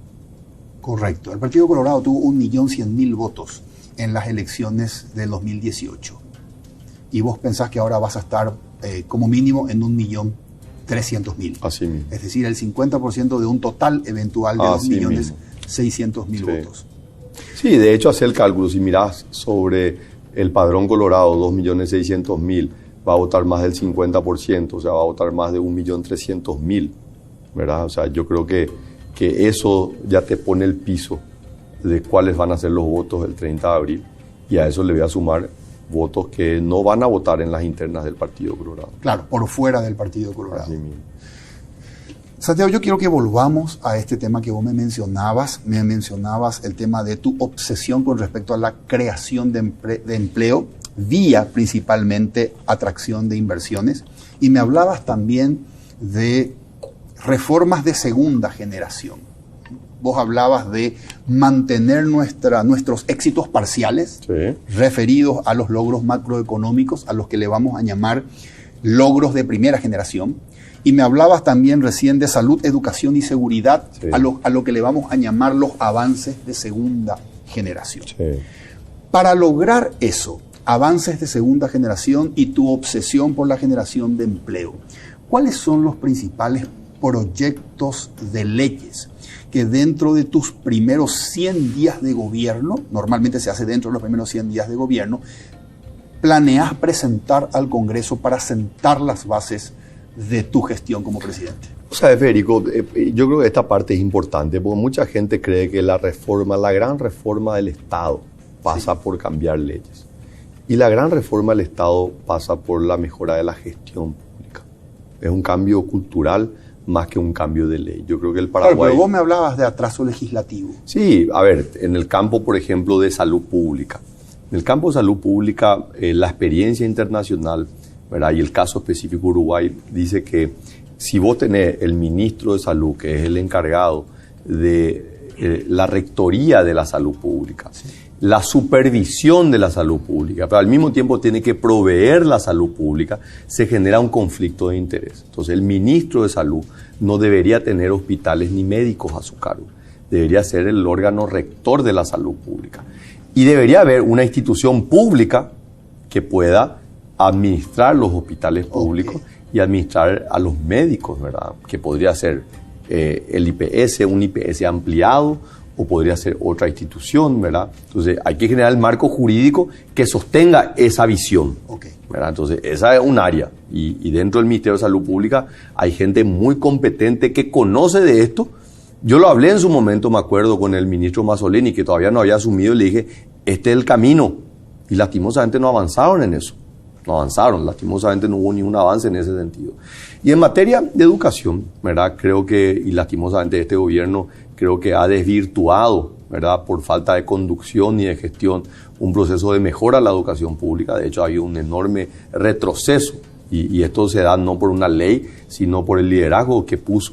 Correcto. El Partido Colorado tuvo 1.100.000 votos en las elecciones del 2018. Y vos pensás que ahora vas a estar como mínimo en 1.300.000. Así mismo. Es decir, el 50% de un total eventual de 2.600.000 votos. Sí, de hecho, hacer el cálculo, si mirás sobre el padrón Colorado, 2.600.000, va a votar más del 50%, o sea, va a votar más de 1.300.000, ¿verdad? O sea, yo creo que eso ya te pone el piso de cuáles van a ser los votos el 30 de abril, y a eso le voy a sumar votos que no van a votar en las internas del Partido Colorado. Claro, por fuera del Partido Colorado. Así mismo. Santiago, yo quiero que volvamos a este tema que vos me mencionabas el tema de tu obsesión con respecto a la creación de empleo vía principalmente atracción de inversiones, y me hablabas también de reformas de segunda generación. Vos hablabas de mantener nuestros éxitos parciales, referidos a los logros macroeconómicos, a los que le vamos a llamar logros de primera generación. Y me hablabas también recién de salud, educación y seguridad, a lo que le vamos a llamar los avances de segunda generación. Para lograr eso, avances de segunda generación y tu obsesión por la generación de empleo, ¿cuáles son los principales proyectos de leyes que dentro de tus primeros 100 días de gobierno, normalmente se hace dentro de los primeros 100 días de gobierno, planeas presentar al Congreso para sentar las bases de tu gestión como presidente? O sea, Federico, yo creo que esta parte es importante porque mucha gente cree que la gran reforma del Estado pasa por cambiar leyes. Y la gran reforma del Estado pasa por la mejora de la gestión pública. Es un cambio cultural más que un cambio de ley. Yo creo que el Paraguay... Claro, pero vos me hablabas de atraso legislativo. Sí, a ver, en el campo, por ejemplo, de salud pública. En el campo de salud pública, la experiencia internacional, ¿verdad? Y el caso específico Uruguay dice que si vos tenés el ministro de salud, que es el encargado de la rectoría de la salud pública, la supervisión de la salud pública, pero al mismo tiempo tiene que proveer la salud pública, se genera un conflicto de interés. Entonces el ministro de salud no debería tener hospitales ni médicos a su cargo, debería ser el órgano rector de la salud pública. Y debería haber una institución pública que pueda administrar los hospitales públicos y administrar a los médicos, ¿verdad? Que podría ser el IPS, un IPS ampliado, o podría ser otra institución, ¿verdad? Entonces hay que generar el marco jurídico que sostenga esa visión, ¿verdad? Entonces esa es un área, y dentro del Ministerio de Salud Pública hay gente muy competente que conoce de esto. Yo lo hablé en su momento, me acuerdo, con el ministro Mazzolini, que todavía no había asumido, y le dije, este es el camino, y lastimosamente no avanzaron en eso. No avanzaron, lastimosamente no hubo ningún avance en ese sentido. Y en materia de educación, ¿verdad? Creo que, y lastimosamente este gobierno creo que ha desvirtuado, ¿verdad? Por falta de conducción y de gestión, un proceso de mejora a la educación pública. De hecho, ha habido un enorme retroceso, y esto se da no por una ley, sino por el liderazgo que puso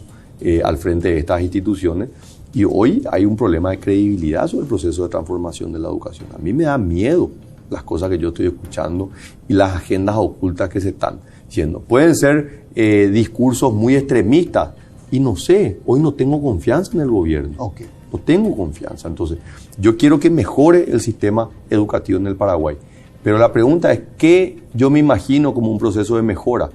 al frente de estas instituciones. Y hoy hay un problema de credibilidad sobre el proceso de transformación de la educación. A mí me da miedo las cosas que yo estoy escuchando y las agendas ocultas que se están diciendo. Pueden ser discursos muy extremistas, y no sé, hoy no tengo confianza en el gobierno. No tengo confianza. Entonces, yo quiero que mejore el sistema educativo en el Paraguay. Pero la pregunta es, ¿qué yo me imagino como un proceso de mejora?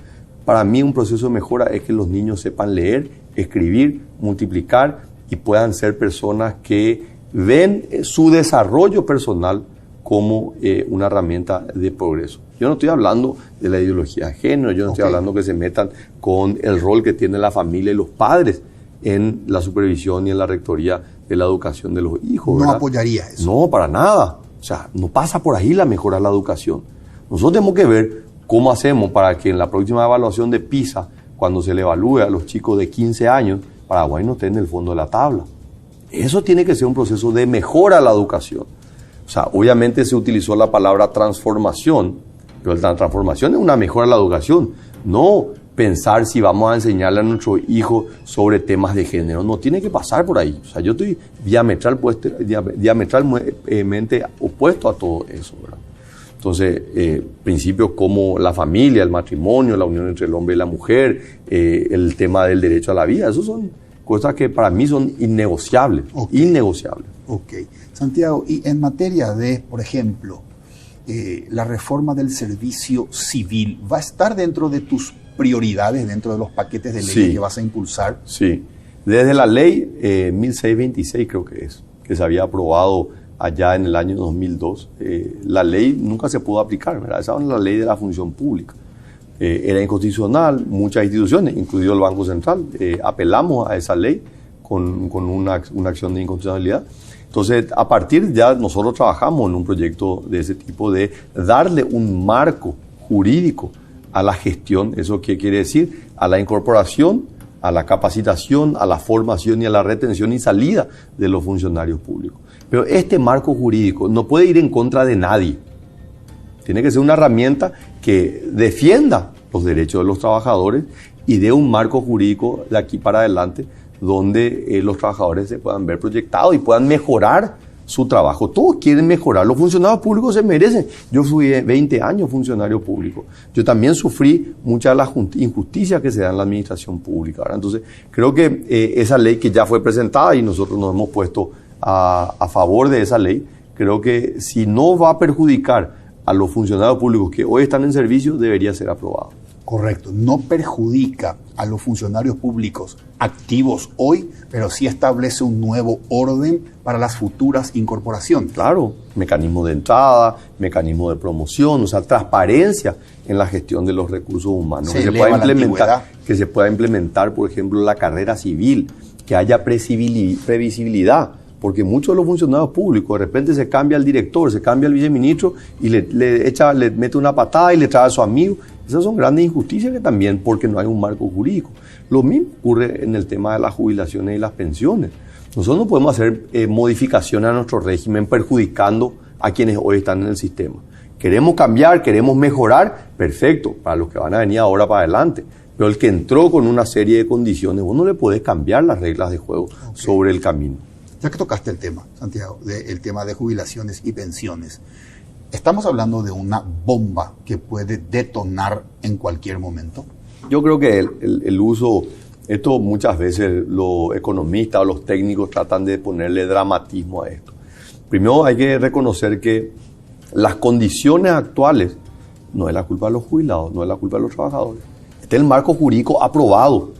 Para mí un proceso de mejora es que los niños sepan leer, escribir, multiplicar y puedan ser personas que ven su desarrollo personal como una herramienta de progreso. Yo no estoy hablando de la ideología de género, yo no estoy hablando que se metan con el rol que tiene la familia y los padres en la supervisión y en la rectoría de la educación de los hijos, ¿verdad? ¿No apoyaría eso? No, para nada. O sea, no pasa por ahí la mejora de la educación. Nosotros tenemos que ver cómo hacemos para que en la próxima evaluación de PISA, cuando se le evalúe a los chicos de 15 años, Paraguay no esté en el fondo de la tabla. Eso tiene que ser un proceso de mejora a la educación. O sea, obviamente se utilizó la palabra transformación, pero la transformación es una mejora a la educación, no pensar si vamos a enseñarle a nuestro hijo sobre temas de género. No tiene que pasar por ahí. O sea, yo estoy diametralmente opuesto a todo eso, ¿verdad? Entonces, principios como la familia, el matrimonio, la unión entre el hombre y la mujer, el tema del derecho a la vida, esos son cosas que para mí son innegociables. Okay. Innegociables. Ok. Santiago, y en materia de, por ejemplo, la reforma del servicio civil, ¿va a estar dentro de tus prioridades, dentro de los paquetes de ley que vas a impulsar? Sí. Desde la ley 1626 creo que es, que se había aprobado allá en el año 2002, la ley nunca se pudo aplicar, ¿verdad? Esa es la ley de la función pública. Era inconstitucional, muchas instituciones, incluido el Banco Central, apelamos a esa ley con una acción de inconstitucionalidad. Entonces, a partir ya nosotros trabajamos en un proyecto de ese tipo de darle un marco jurídico a la gestión. ¿Eso qué quiere decir? A la incorporación, a la capacitación, a la formación y a la retención y salida de los funcionarios públicos. Pero este marco jurídico no puede ir en contra de nadie. Tiene que ser una herramienta que defienda los derechos de los trabajadores y dé un marco jurídico de aquí para adelante donde los trabajadores se puedan ver proyectados y puedan mejorar su trabajo. Todos quieren mejorar. Los funcionarios públicos se merecen. Yo fui 20 años funcionario público. Yo también sufrí muchas de las injusticias que se dan en la administración pública, ¿verdad? Entonces, creo que esa ley que ya fue presentada y nosotros nos hemos puesto a favor de esa ley, creo que si no va a perjudicar a los funcionarios públicos que hoy están en servicio, debería ser aprobado. Correcto, no perjudica a los funcionarios públicos activos hoy, pero sí establece un nuevo orden para las futuras incorporaciones. Claro, mecanismo de entrada, mecanismo de promoción, o sea, transparencia en la gestión de los recursos humanos. Que se pueda implementar, por ejemplo, la carrera civil, que haya previsibilidad. Porque muchos de los funcionarios públicos, de repente se cambia el director, se cambia el viceministro y le mete una patada y le trae a su amigo. Esas son grandes injusticias que también, porque no hay un marco jurídico. Lo mismo ocurre en el tema de las jubilaciones y las pensiones. Nosotros no podemos hacer modificaciones a nuestro régimen perjudicando a quienes hoy están en el sistema. Queremos cambiar, queremos mejorar, perfecto, para los que van a venir ahora para adelante. Pero el que entró con una serie de condiciones, vos no le podés cambiar las reglas de juego sobre el camino. Ya que tocaste el tema, Santiago, el tema de jubilaciones y pensiones, ¿estamos hablando de una bomba que puede detonar en cualquier momento? Yo creo que el uso, esto muchas veces los economistas o los técnicos tratan de ponerle dramatismo a esto. Primero hay que reconocer que las condiciones actuales no es la culpa de los jubilados, no es la culpa de los trabajadores. Este es el marco jurídico aprobado.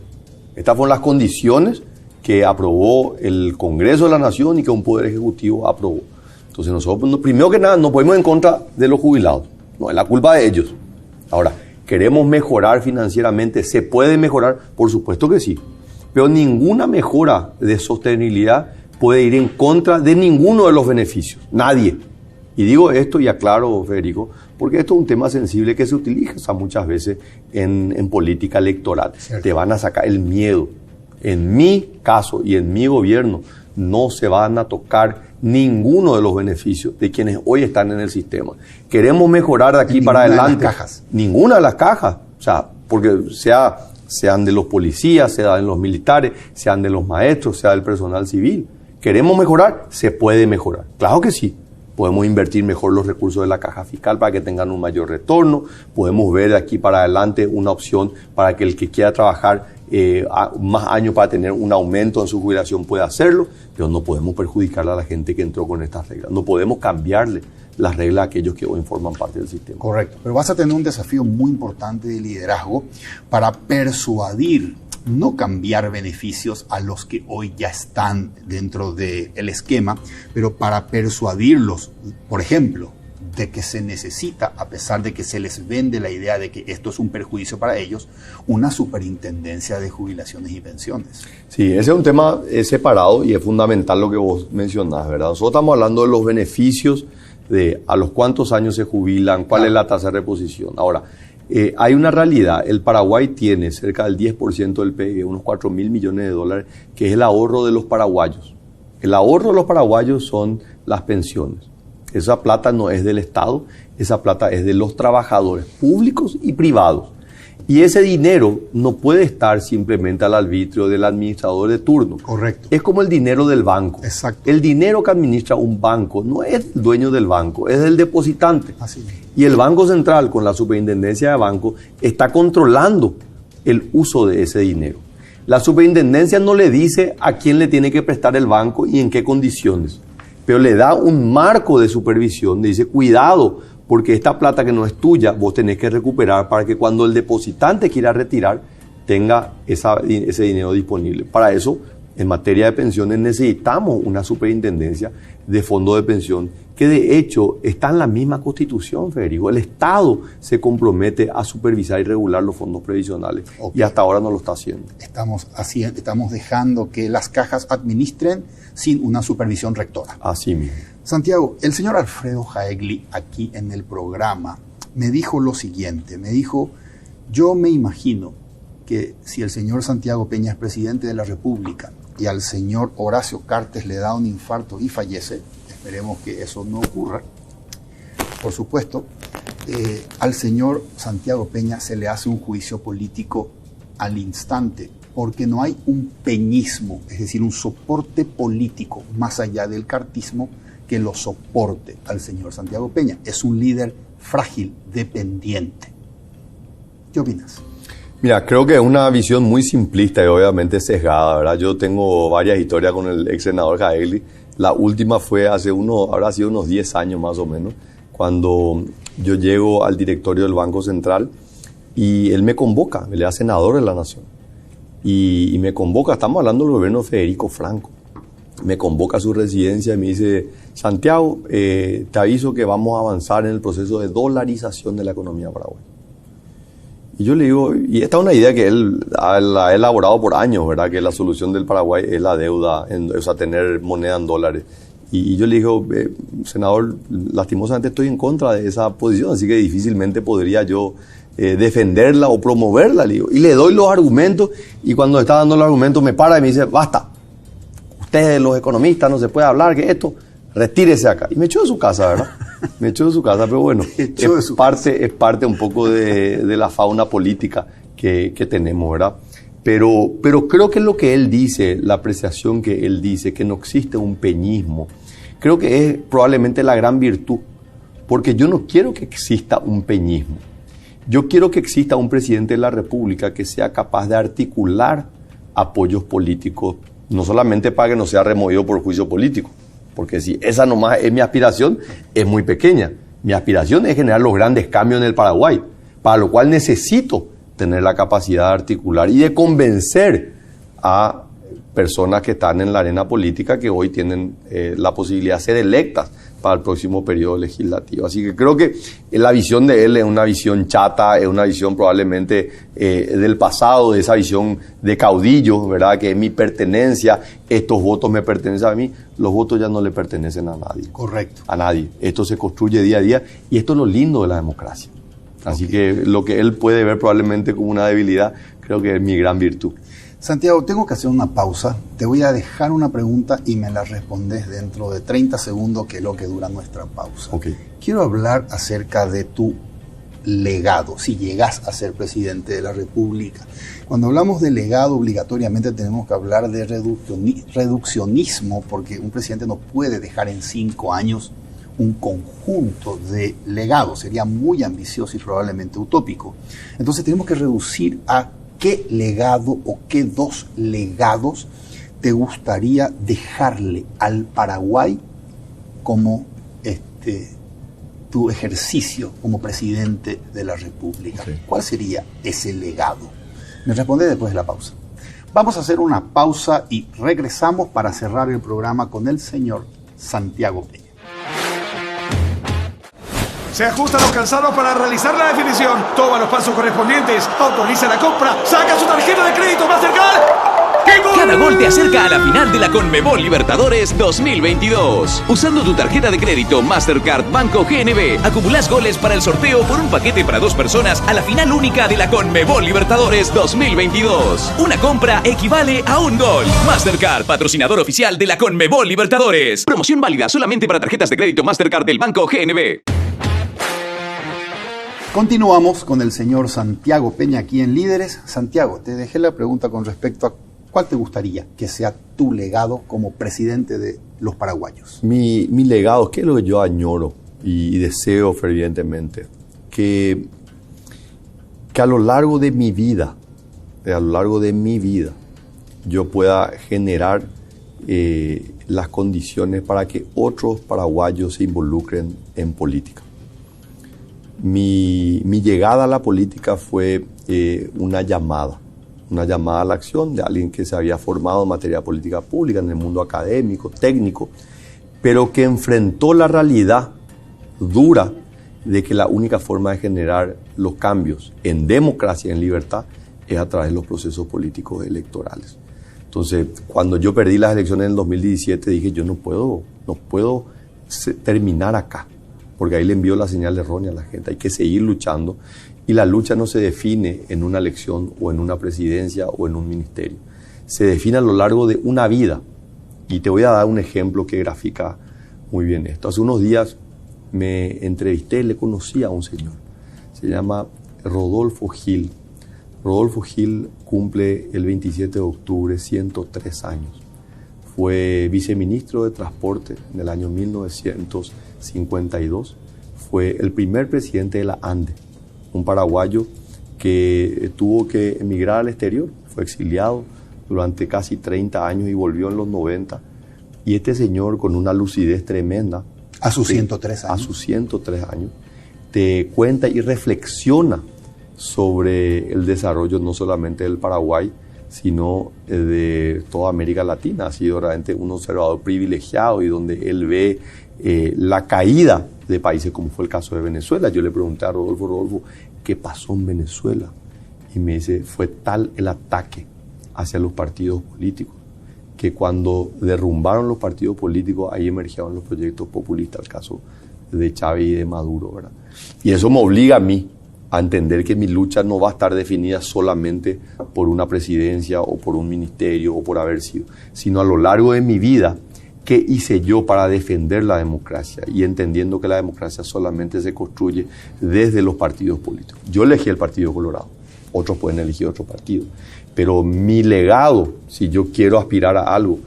Estas fueron las condiciones que aprobó el Congreso de la Nación y que un Poder Ejecutivo aprobó. Entonces nosotros, primero que nada, no podemos ir en contra de los jubilados. No es la culpa de ellos. Ahora, ¿queremos mejorar financieramente? ¿Se puede mejorar? Por supuesto que sí. Pero ninguna mejora de sostenibilidad puede ir en contra de ninguno de los beneficios. Nadie. Y digo esto y aclaro, Federico, porque esto es un tema sensible que se utiliza muchas veces en política electoral. Cierto. Te van a sacar el miedo. En mi caso y en mi gobierno no se van a tocar ninguno de los beneficios de quienes hoy están en el sistema. Queremos mejorar de aquí para adelante. De las cajas. Ninguna de las cajas. O sea, porque sean de los policías, sean de los militares, sean de los maestros, sea del personal civil. ¿Queremos mejorar? Se puede mejorar. Claro que sí. Podemos invertir mejor los recursos de la caja fiscal para que tengan un mayor retorno. Podemos ver de aquí para adelante una opción para que el que quiera trabajar más años para tener un aumento en su jubilación pueda hacerlo, pero no podemos perjudicarle a la gente que entró con estas reglas. No podemos cambiarle las reglas a aquellos que hoy forman parte del sistema. Correcto, pero vas a tener un desafío muy importante de liderazgo para persuadir, no cambiar beneficios a los que hoy ya están dentro del esquema, pero para persuadirlos, por ejemplo, de que se necesita, a pesar de que se les vende la idea de que esto es un perjuicio para ellos, una superintendencia de jubilaciones y pensiones. Sí, ese es un tema separado y es fundamental lo que vos mencionás, ¿verdad? Nosotros estamos hablando de los beneficios de a los cuántos años se jubilan, cuál es la tasa de reposición. Ahora, hay una realidad. El Paraguay tiene cerca del 10% del PIB, unos 4.000 millones de dólares, que es el ahorro de los paraguayos. El ahorro de los paraguayos son las pensiones. Esa plata no es del Estado, esa plata es de los trabajadores públicos y privados. Y ese dinero no puede estar simplemente al arbitrio del administrador de turno. Correcto. Es como el dinero del banco. Exacto. El dinero que administra un banco no es el dueño del banco, es del depositante. Así es. Y el Banco Central, con la Superintendencia de Banco, está controlando el uso de ese dinero. La Superintendencia no le dice a quién le tiene que prestar el banco y en qué condiciones, pero le da un marco de supervisión, le dice, cuidado, porque esta plata que no es tuya, vos tenés que recuperar para que cuando el depositante quiera retirar, tenga ese dinero disponible. Para eso, en materia de pensiones, necesitamos una superintendencia de fondo de pensión, que de hecho está en la misma Constitución, Federico. El Estado se compromete a supervisar y regular los fondos previsionales, y hasta ahora no lo está haciendo. Estamos dejando que las cajas administren sin una supervisión rectora. Así mismo. Santiago, el señor Alfredo Jaegli, aquí en el programa, me dijo lo siguiente, me dijo, yo me imagino que si el señor Santiago Peña es presidente de la República y al señor Horacio Cartes le da un infarto y fallece, esperemos que eso no ocurra, por supuesto, al señor Santiago Peña se le hace un juicio político al instante, porque no hay un peñismo, es decir, un soporte político más allá del cartismo que lo soporte al señor Santiago Peña. Es un líder frágil, dependiente. ¿Qué opinas? Mira, creo que es una visión muy simplista y obviamente sesgada, ¿verdad? Yo tengo varias historias con el ex senador Jaegli. La última fue habrá sido unos 10 años más o menos, cuando yo llego al directorio del Banco Central y él me convoca, él era senador de la Nación. Y me convoca, estamos hablando del gobierno de Federico Franco. Me convoca a su residencia y me dice, Santiago, te aviso que vamos a avanzar en el proceso de dolarización de la economía paraguaya. Y yo le digo, y esta es una idea que él ha elaborado por años, ¿verdad? Que la solución del Paraguay es la deuda, o sea, tener moneda en dólares. Y yo le digo, senador, lastimosamente estoy en contra de esa posición, así que difícilmente podría yo defenderla o promoverla, le digo. Y le doy los argumentos, y cuando está dando los argumentos me para y me dice, basta, ustedes los economistas no se puede hablar que esto, retírese acá. Y me echó de su casa, ¿verdad? Me echó de su casa, pero bueno, es parte un poco de la fauna política que tenemos, ¿verdad? Pero creo que lo que él dice, la apreciación que él dice, que no existe un peñismo, creo que es probablemente la gran virtud, porque yo no quiero que exista un peñismo. Yo quiero que exista un presidente de la República que sea capaz de articular apoyos políticos, no solamente para que no sea removido por juicio político, porque si esa nomás es mi aspiración, es muy pequeña. Mi aspiración es generar los grandes cambios en el Paraguay, para lo cual necesito tener la capacidad de articular y de convencer a personas que están en la arena política que hoy tienen la posibilidad de ser electas para el próximo periodo legislativo. Así que creo que la visión de él es una visión chata, es una visión probablemente del pasado, de esa visión de caudillo, ¿verdad? Que es mi pertenencia, estos votos me pertenecen a mí, los votos ya no le pertenecen a nadie. Correcto. A nadie. Esto se construye día a día y esto es lo lindo de la democracia. Así que lo que él puede ver probablemente como una debilidad, creo que es mi gran virtud. Santiago, tengo que hacer una pausa. Te voy a dejar una pregunta y me la respondes dentro de 30 segundos, que es lo que dura nuestra pausa. Okay. Quiero hablar acerca de tu legado, si llegas a ser presidente de la República. Cuando hablamos de legado, obligatoriamente tenemos que hablar de reduccionismo, porque un presidente no puede dejar en 5 años un conjunto de legados. Sería muy ambicioso y probablemente utópico. Entonces tenemos que reducir a qué legado o qué 2 legados te gustaría dejarle al Paraguay como tu ejercicio como presidente de la República. Okay. ¿Cuál sería ese legado? Me responde después de la pausa. Vamos a hacer una pausa y regresamos para cerrar el programa con el señor Santiago Peña. Se ajustan los calzados para realizar la definición. Toma los pasos correspondientes. Autoriza la compra. Saca su tarjeta de crédito Mastercard. ¡Qué gol! CONMEBOL te acerca a la final de la CONMEBOL Libertadores 2022. Usando tu tarjeta de crédito Mastercard Banco GNB, acumulás goles para el sorteo por un paquete para 2 personas a la final única de la CONMEBOL Libertadores 2022. Una compra equivale a un gol. Mastercard, patrocinador oficial de la CONMEBOL Libertadores. Promoción válida solamente para tarjetas de crédito Mastercard del Banco GNB. Continuamos con el señor Santiago Peña aquí en Líderes. Santiago, te dejé la pregunta con respecto a cuál te gustaría que sea tu legado como presidente de los paraguayos. Mi legado, ¿qué es lo que yo añoro y deseo fervientemente? Que a lo largo de mi vida, yo pueda generar las condiciones para que otros paraguayos se involucren en política. Mi llegada a la política fue una llamada a la acción de alguien que se había formado en materia de política pública, en el mundo académico, técnico, pero que enfrentó la realidad dura de que la única forma de generar los cambios en democracia, en libertad, es a través de los procesos políticos electorales. Entonces, cuando yo perdí las elecciones en el 2017, dije, yo no puedo terminar acá, porque ahí le envió la señal errónea a la gente. Hay que seguir luchando, y la lucha no se define en una elección o en una presidencia o en un ministerio. Se define a lo largo de una vida. Y te voy a dar un ejemplo que grafica muy bien esto. Hace unos días me entrevisté, le conocí a un señor. Se llama Rodolfo Gil. Rodolfo Gil cumple el 27 de octubre 103 años. Fue viceministro de Transporte en el año 1952. Fue el primer presidente de la ANDE, un paraguayo que tuvo que emigrar al exterior. Fue exiliado durante casi 30 años y volvió en los 90. Y este señor, con una lucidez tremenda, a sus 103 años, te cuenta y reflexiona sobre el desarrollo no solamente del Paraguay, sino de toda América Latina. Ha sido realmente un observador privilegiado, y donde él ve la caída de países como fue el caso de Venezuela. Yo le pregunté a Rodolfo, ¿qué pasó en Venezuela? Y me dice, fue tal el ataque hacia los partidos políticos, que cuando derrumbaron los partidos políticos, ahí emergieron los proyectos populistas, el caso de Chávez y de Maduro, ¿verdad? Y eso me obliga a mí a entender que mi lucha no va a estar definida solamente por una presidencia o por un ministerio o por haber sido, sino a lo largo de mi vida, ¿qué hice yo para defender la democracia? Y entendiendo que la democracia solamente se construye desde los partidos políticos. Yo elegí el Partido Colorado, otros pueden elegir otro partido, pero mi legado, si yo quiero aspirar a algo,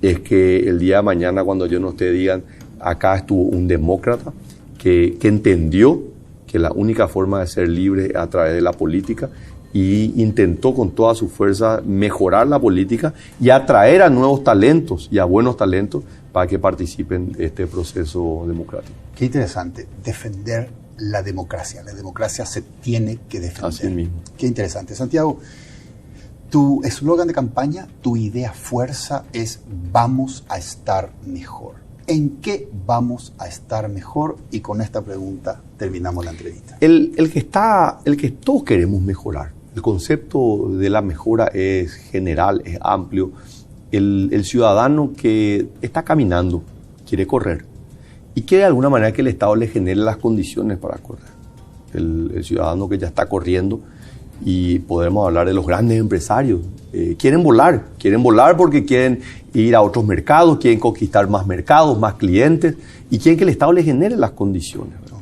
es que el día de mañana, cuando yo no esté, digan, acá estuvo un demócrata que entendió que la única forma de ser libre es a través de la política, y intentó con toda su fuerza mejorar la política y atraer a nuevos talentos y a buenos talentos para que participen de este proceso democrático. Qué interesante, defender la democracia. La democracia se tiene que defender. Así mismo. Qué interesante. Santiago, tu eslogan de campaña, tu idea fuerza es vamos a estar mejor. ¿En qué vamos a estar mejor? Y con esta pregunta terminamos la entrevista. El que todos queremos mejorar. El concepto de la mejora es general, es amplio. El ciudadano que está caminando quiere correr y quiere de alguna manera que el Estado le genere las condiciones para correr. El ciudadano que ya está corriendo, y podemos hablar de los grandes empresarios, quieren volar porque quieren ir a otros mercados, quieren conquistar más mercados, más clientes, y quieren que el Estado les genere las condiciones, ¿verdad?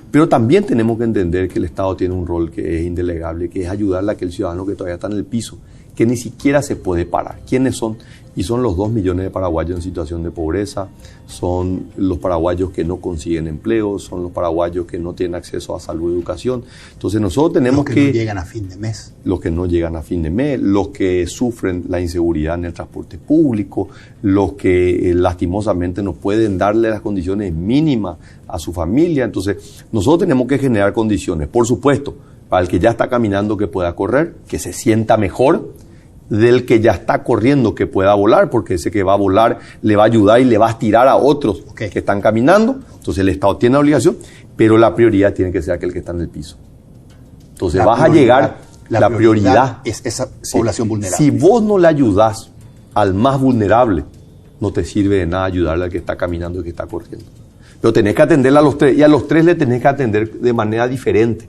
Pero también tenemos que entender que el Estado tiene un rol que es indelegable, que es ayudarle a aquel ciudadano que todavía está en el piso, que ni siquiera se puede parar. ¿Quiénes son? Y son los 2 millones de paraguayos en situación de pobreza, son los paraguayos que no consiguen empleo, son los paraguayos que no tienen acceso a salud y educación. Entonces nosotros tenemos que... Los que no llegan a fin de mes. Los que no llegan a fin de mes, los que sufren la inseguridad en el transporte público, los que lastimosamente no pueden darle las condiciones mínimas a su familia. Entonces nosotros tenemos que generar condiciones, por supuesto, para el que ya está caminando que pueda correr, que se sienta mejor, del que ya está corriendo que pueda volar, porque ese que va a volar le va a ayudar y le va a estirar a otros que están caminando. Entonces el Estado tiene la obligación, pero la prioridad tiene que ser aquel que está en el piso. Entonces vas a llegar, la prioridad es esa población vulnerable. Si vos no le ayudás al más vulnerable, no te sirve de nada ayudarle al que está caminando y que está corriendo. Pero tenés que atenderle a los tres, y a los tres le tenés que atender de manera diferente.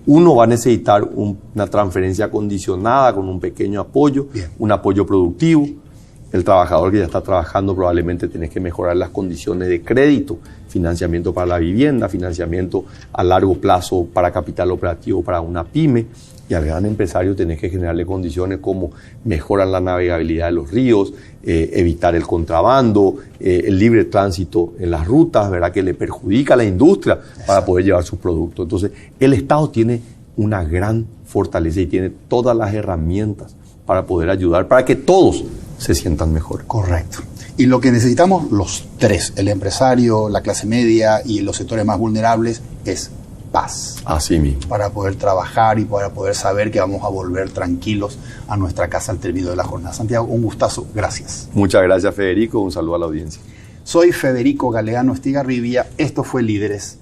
Uno va a necesitar una transferencia condicionada con un pequeño apoyo, un apoyo productivo. El trabajador que ya está trabajando probablemente tenés que mejorar las condiciones de crédito, financiamiento para la vivienda, financiamiento a largo plazo para capital operativo para una pyme. Y al gran empresario tenés que generarle condiciones como mejorar la navegabilidad de los ríos, evitar el contrabando, el libre tránsito en las rutas, ¿verdad? Que le perjudica a la industria para poder llevar sus productos. Entonces, el Estado tiene una gran fortaleza y tiene todas las herramientas para poder ayudar, para que todos se sientan mejor. Correcto. Y lo que necesitamos los tres, el empresario, la clase media y los sectores más vulnerables, es paz. Así mismo. Para poder trabajar y para poder saber que vamos a volver tranquilos a nuestra casa al término de la jornada. Santiago, un gustazo. Gracias. Muchas gracias, Federico. Un saludo a la audiencia. Soy Federico Galeano Estigarribia. Esto fue Líderes.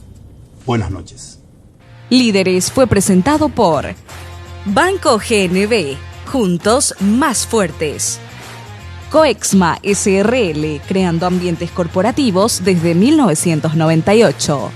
Buenas noches. Líderes fue presentado por Banco GNB. Juntos más fuertes. Coexma SRL, creando ambientes corporativos desde 1998.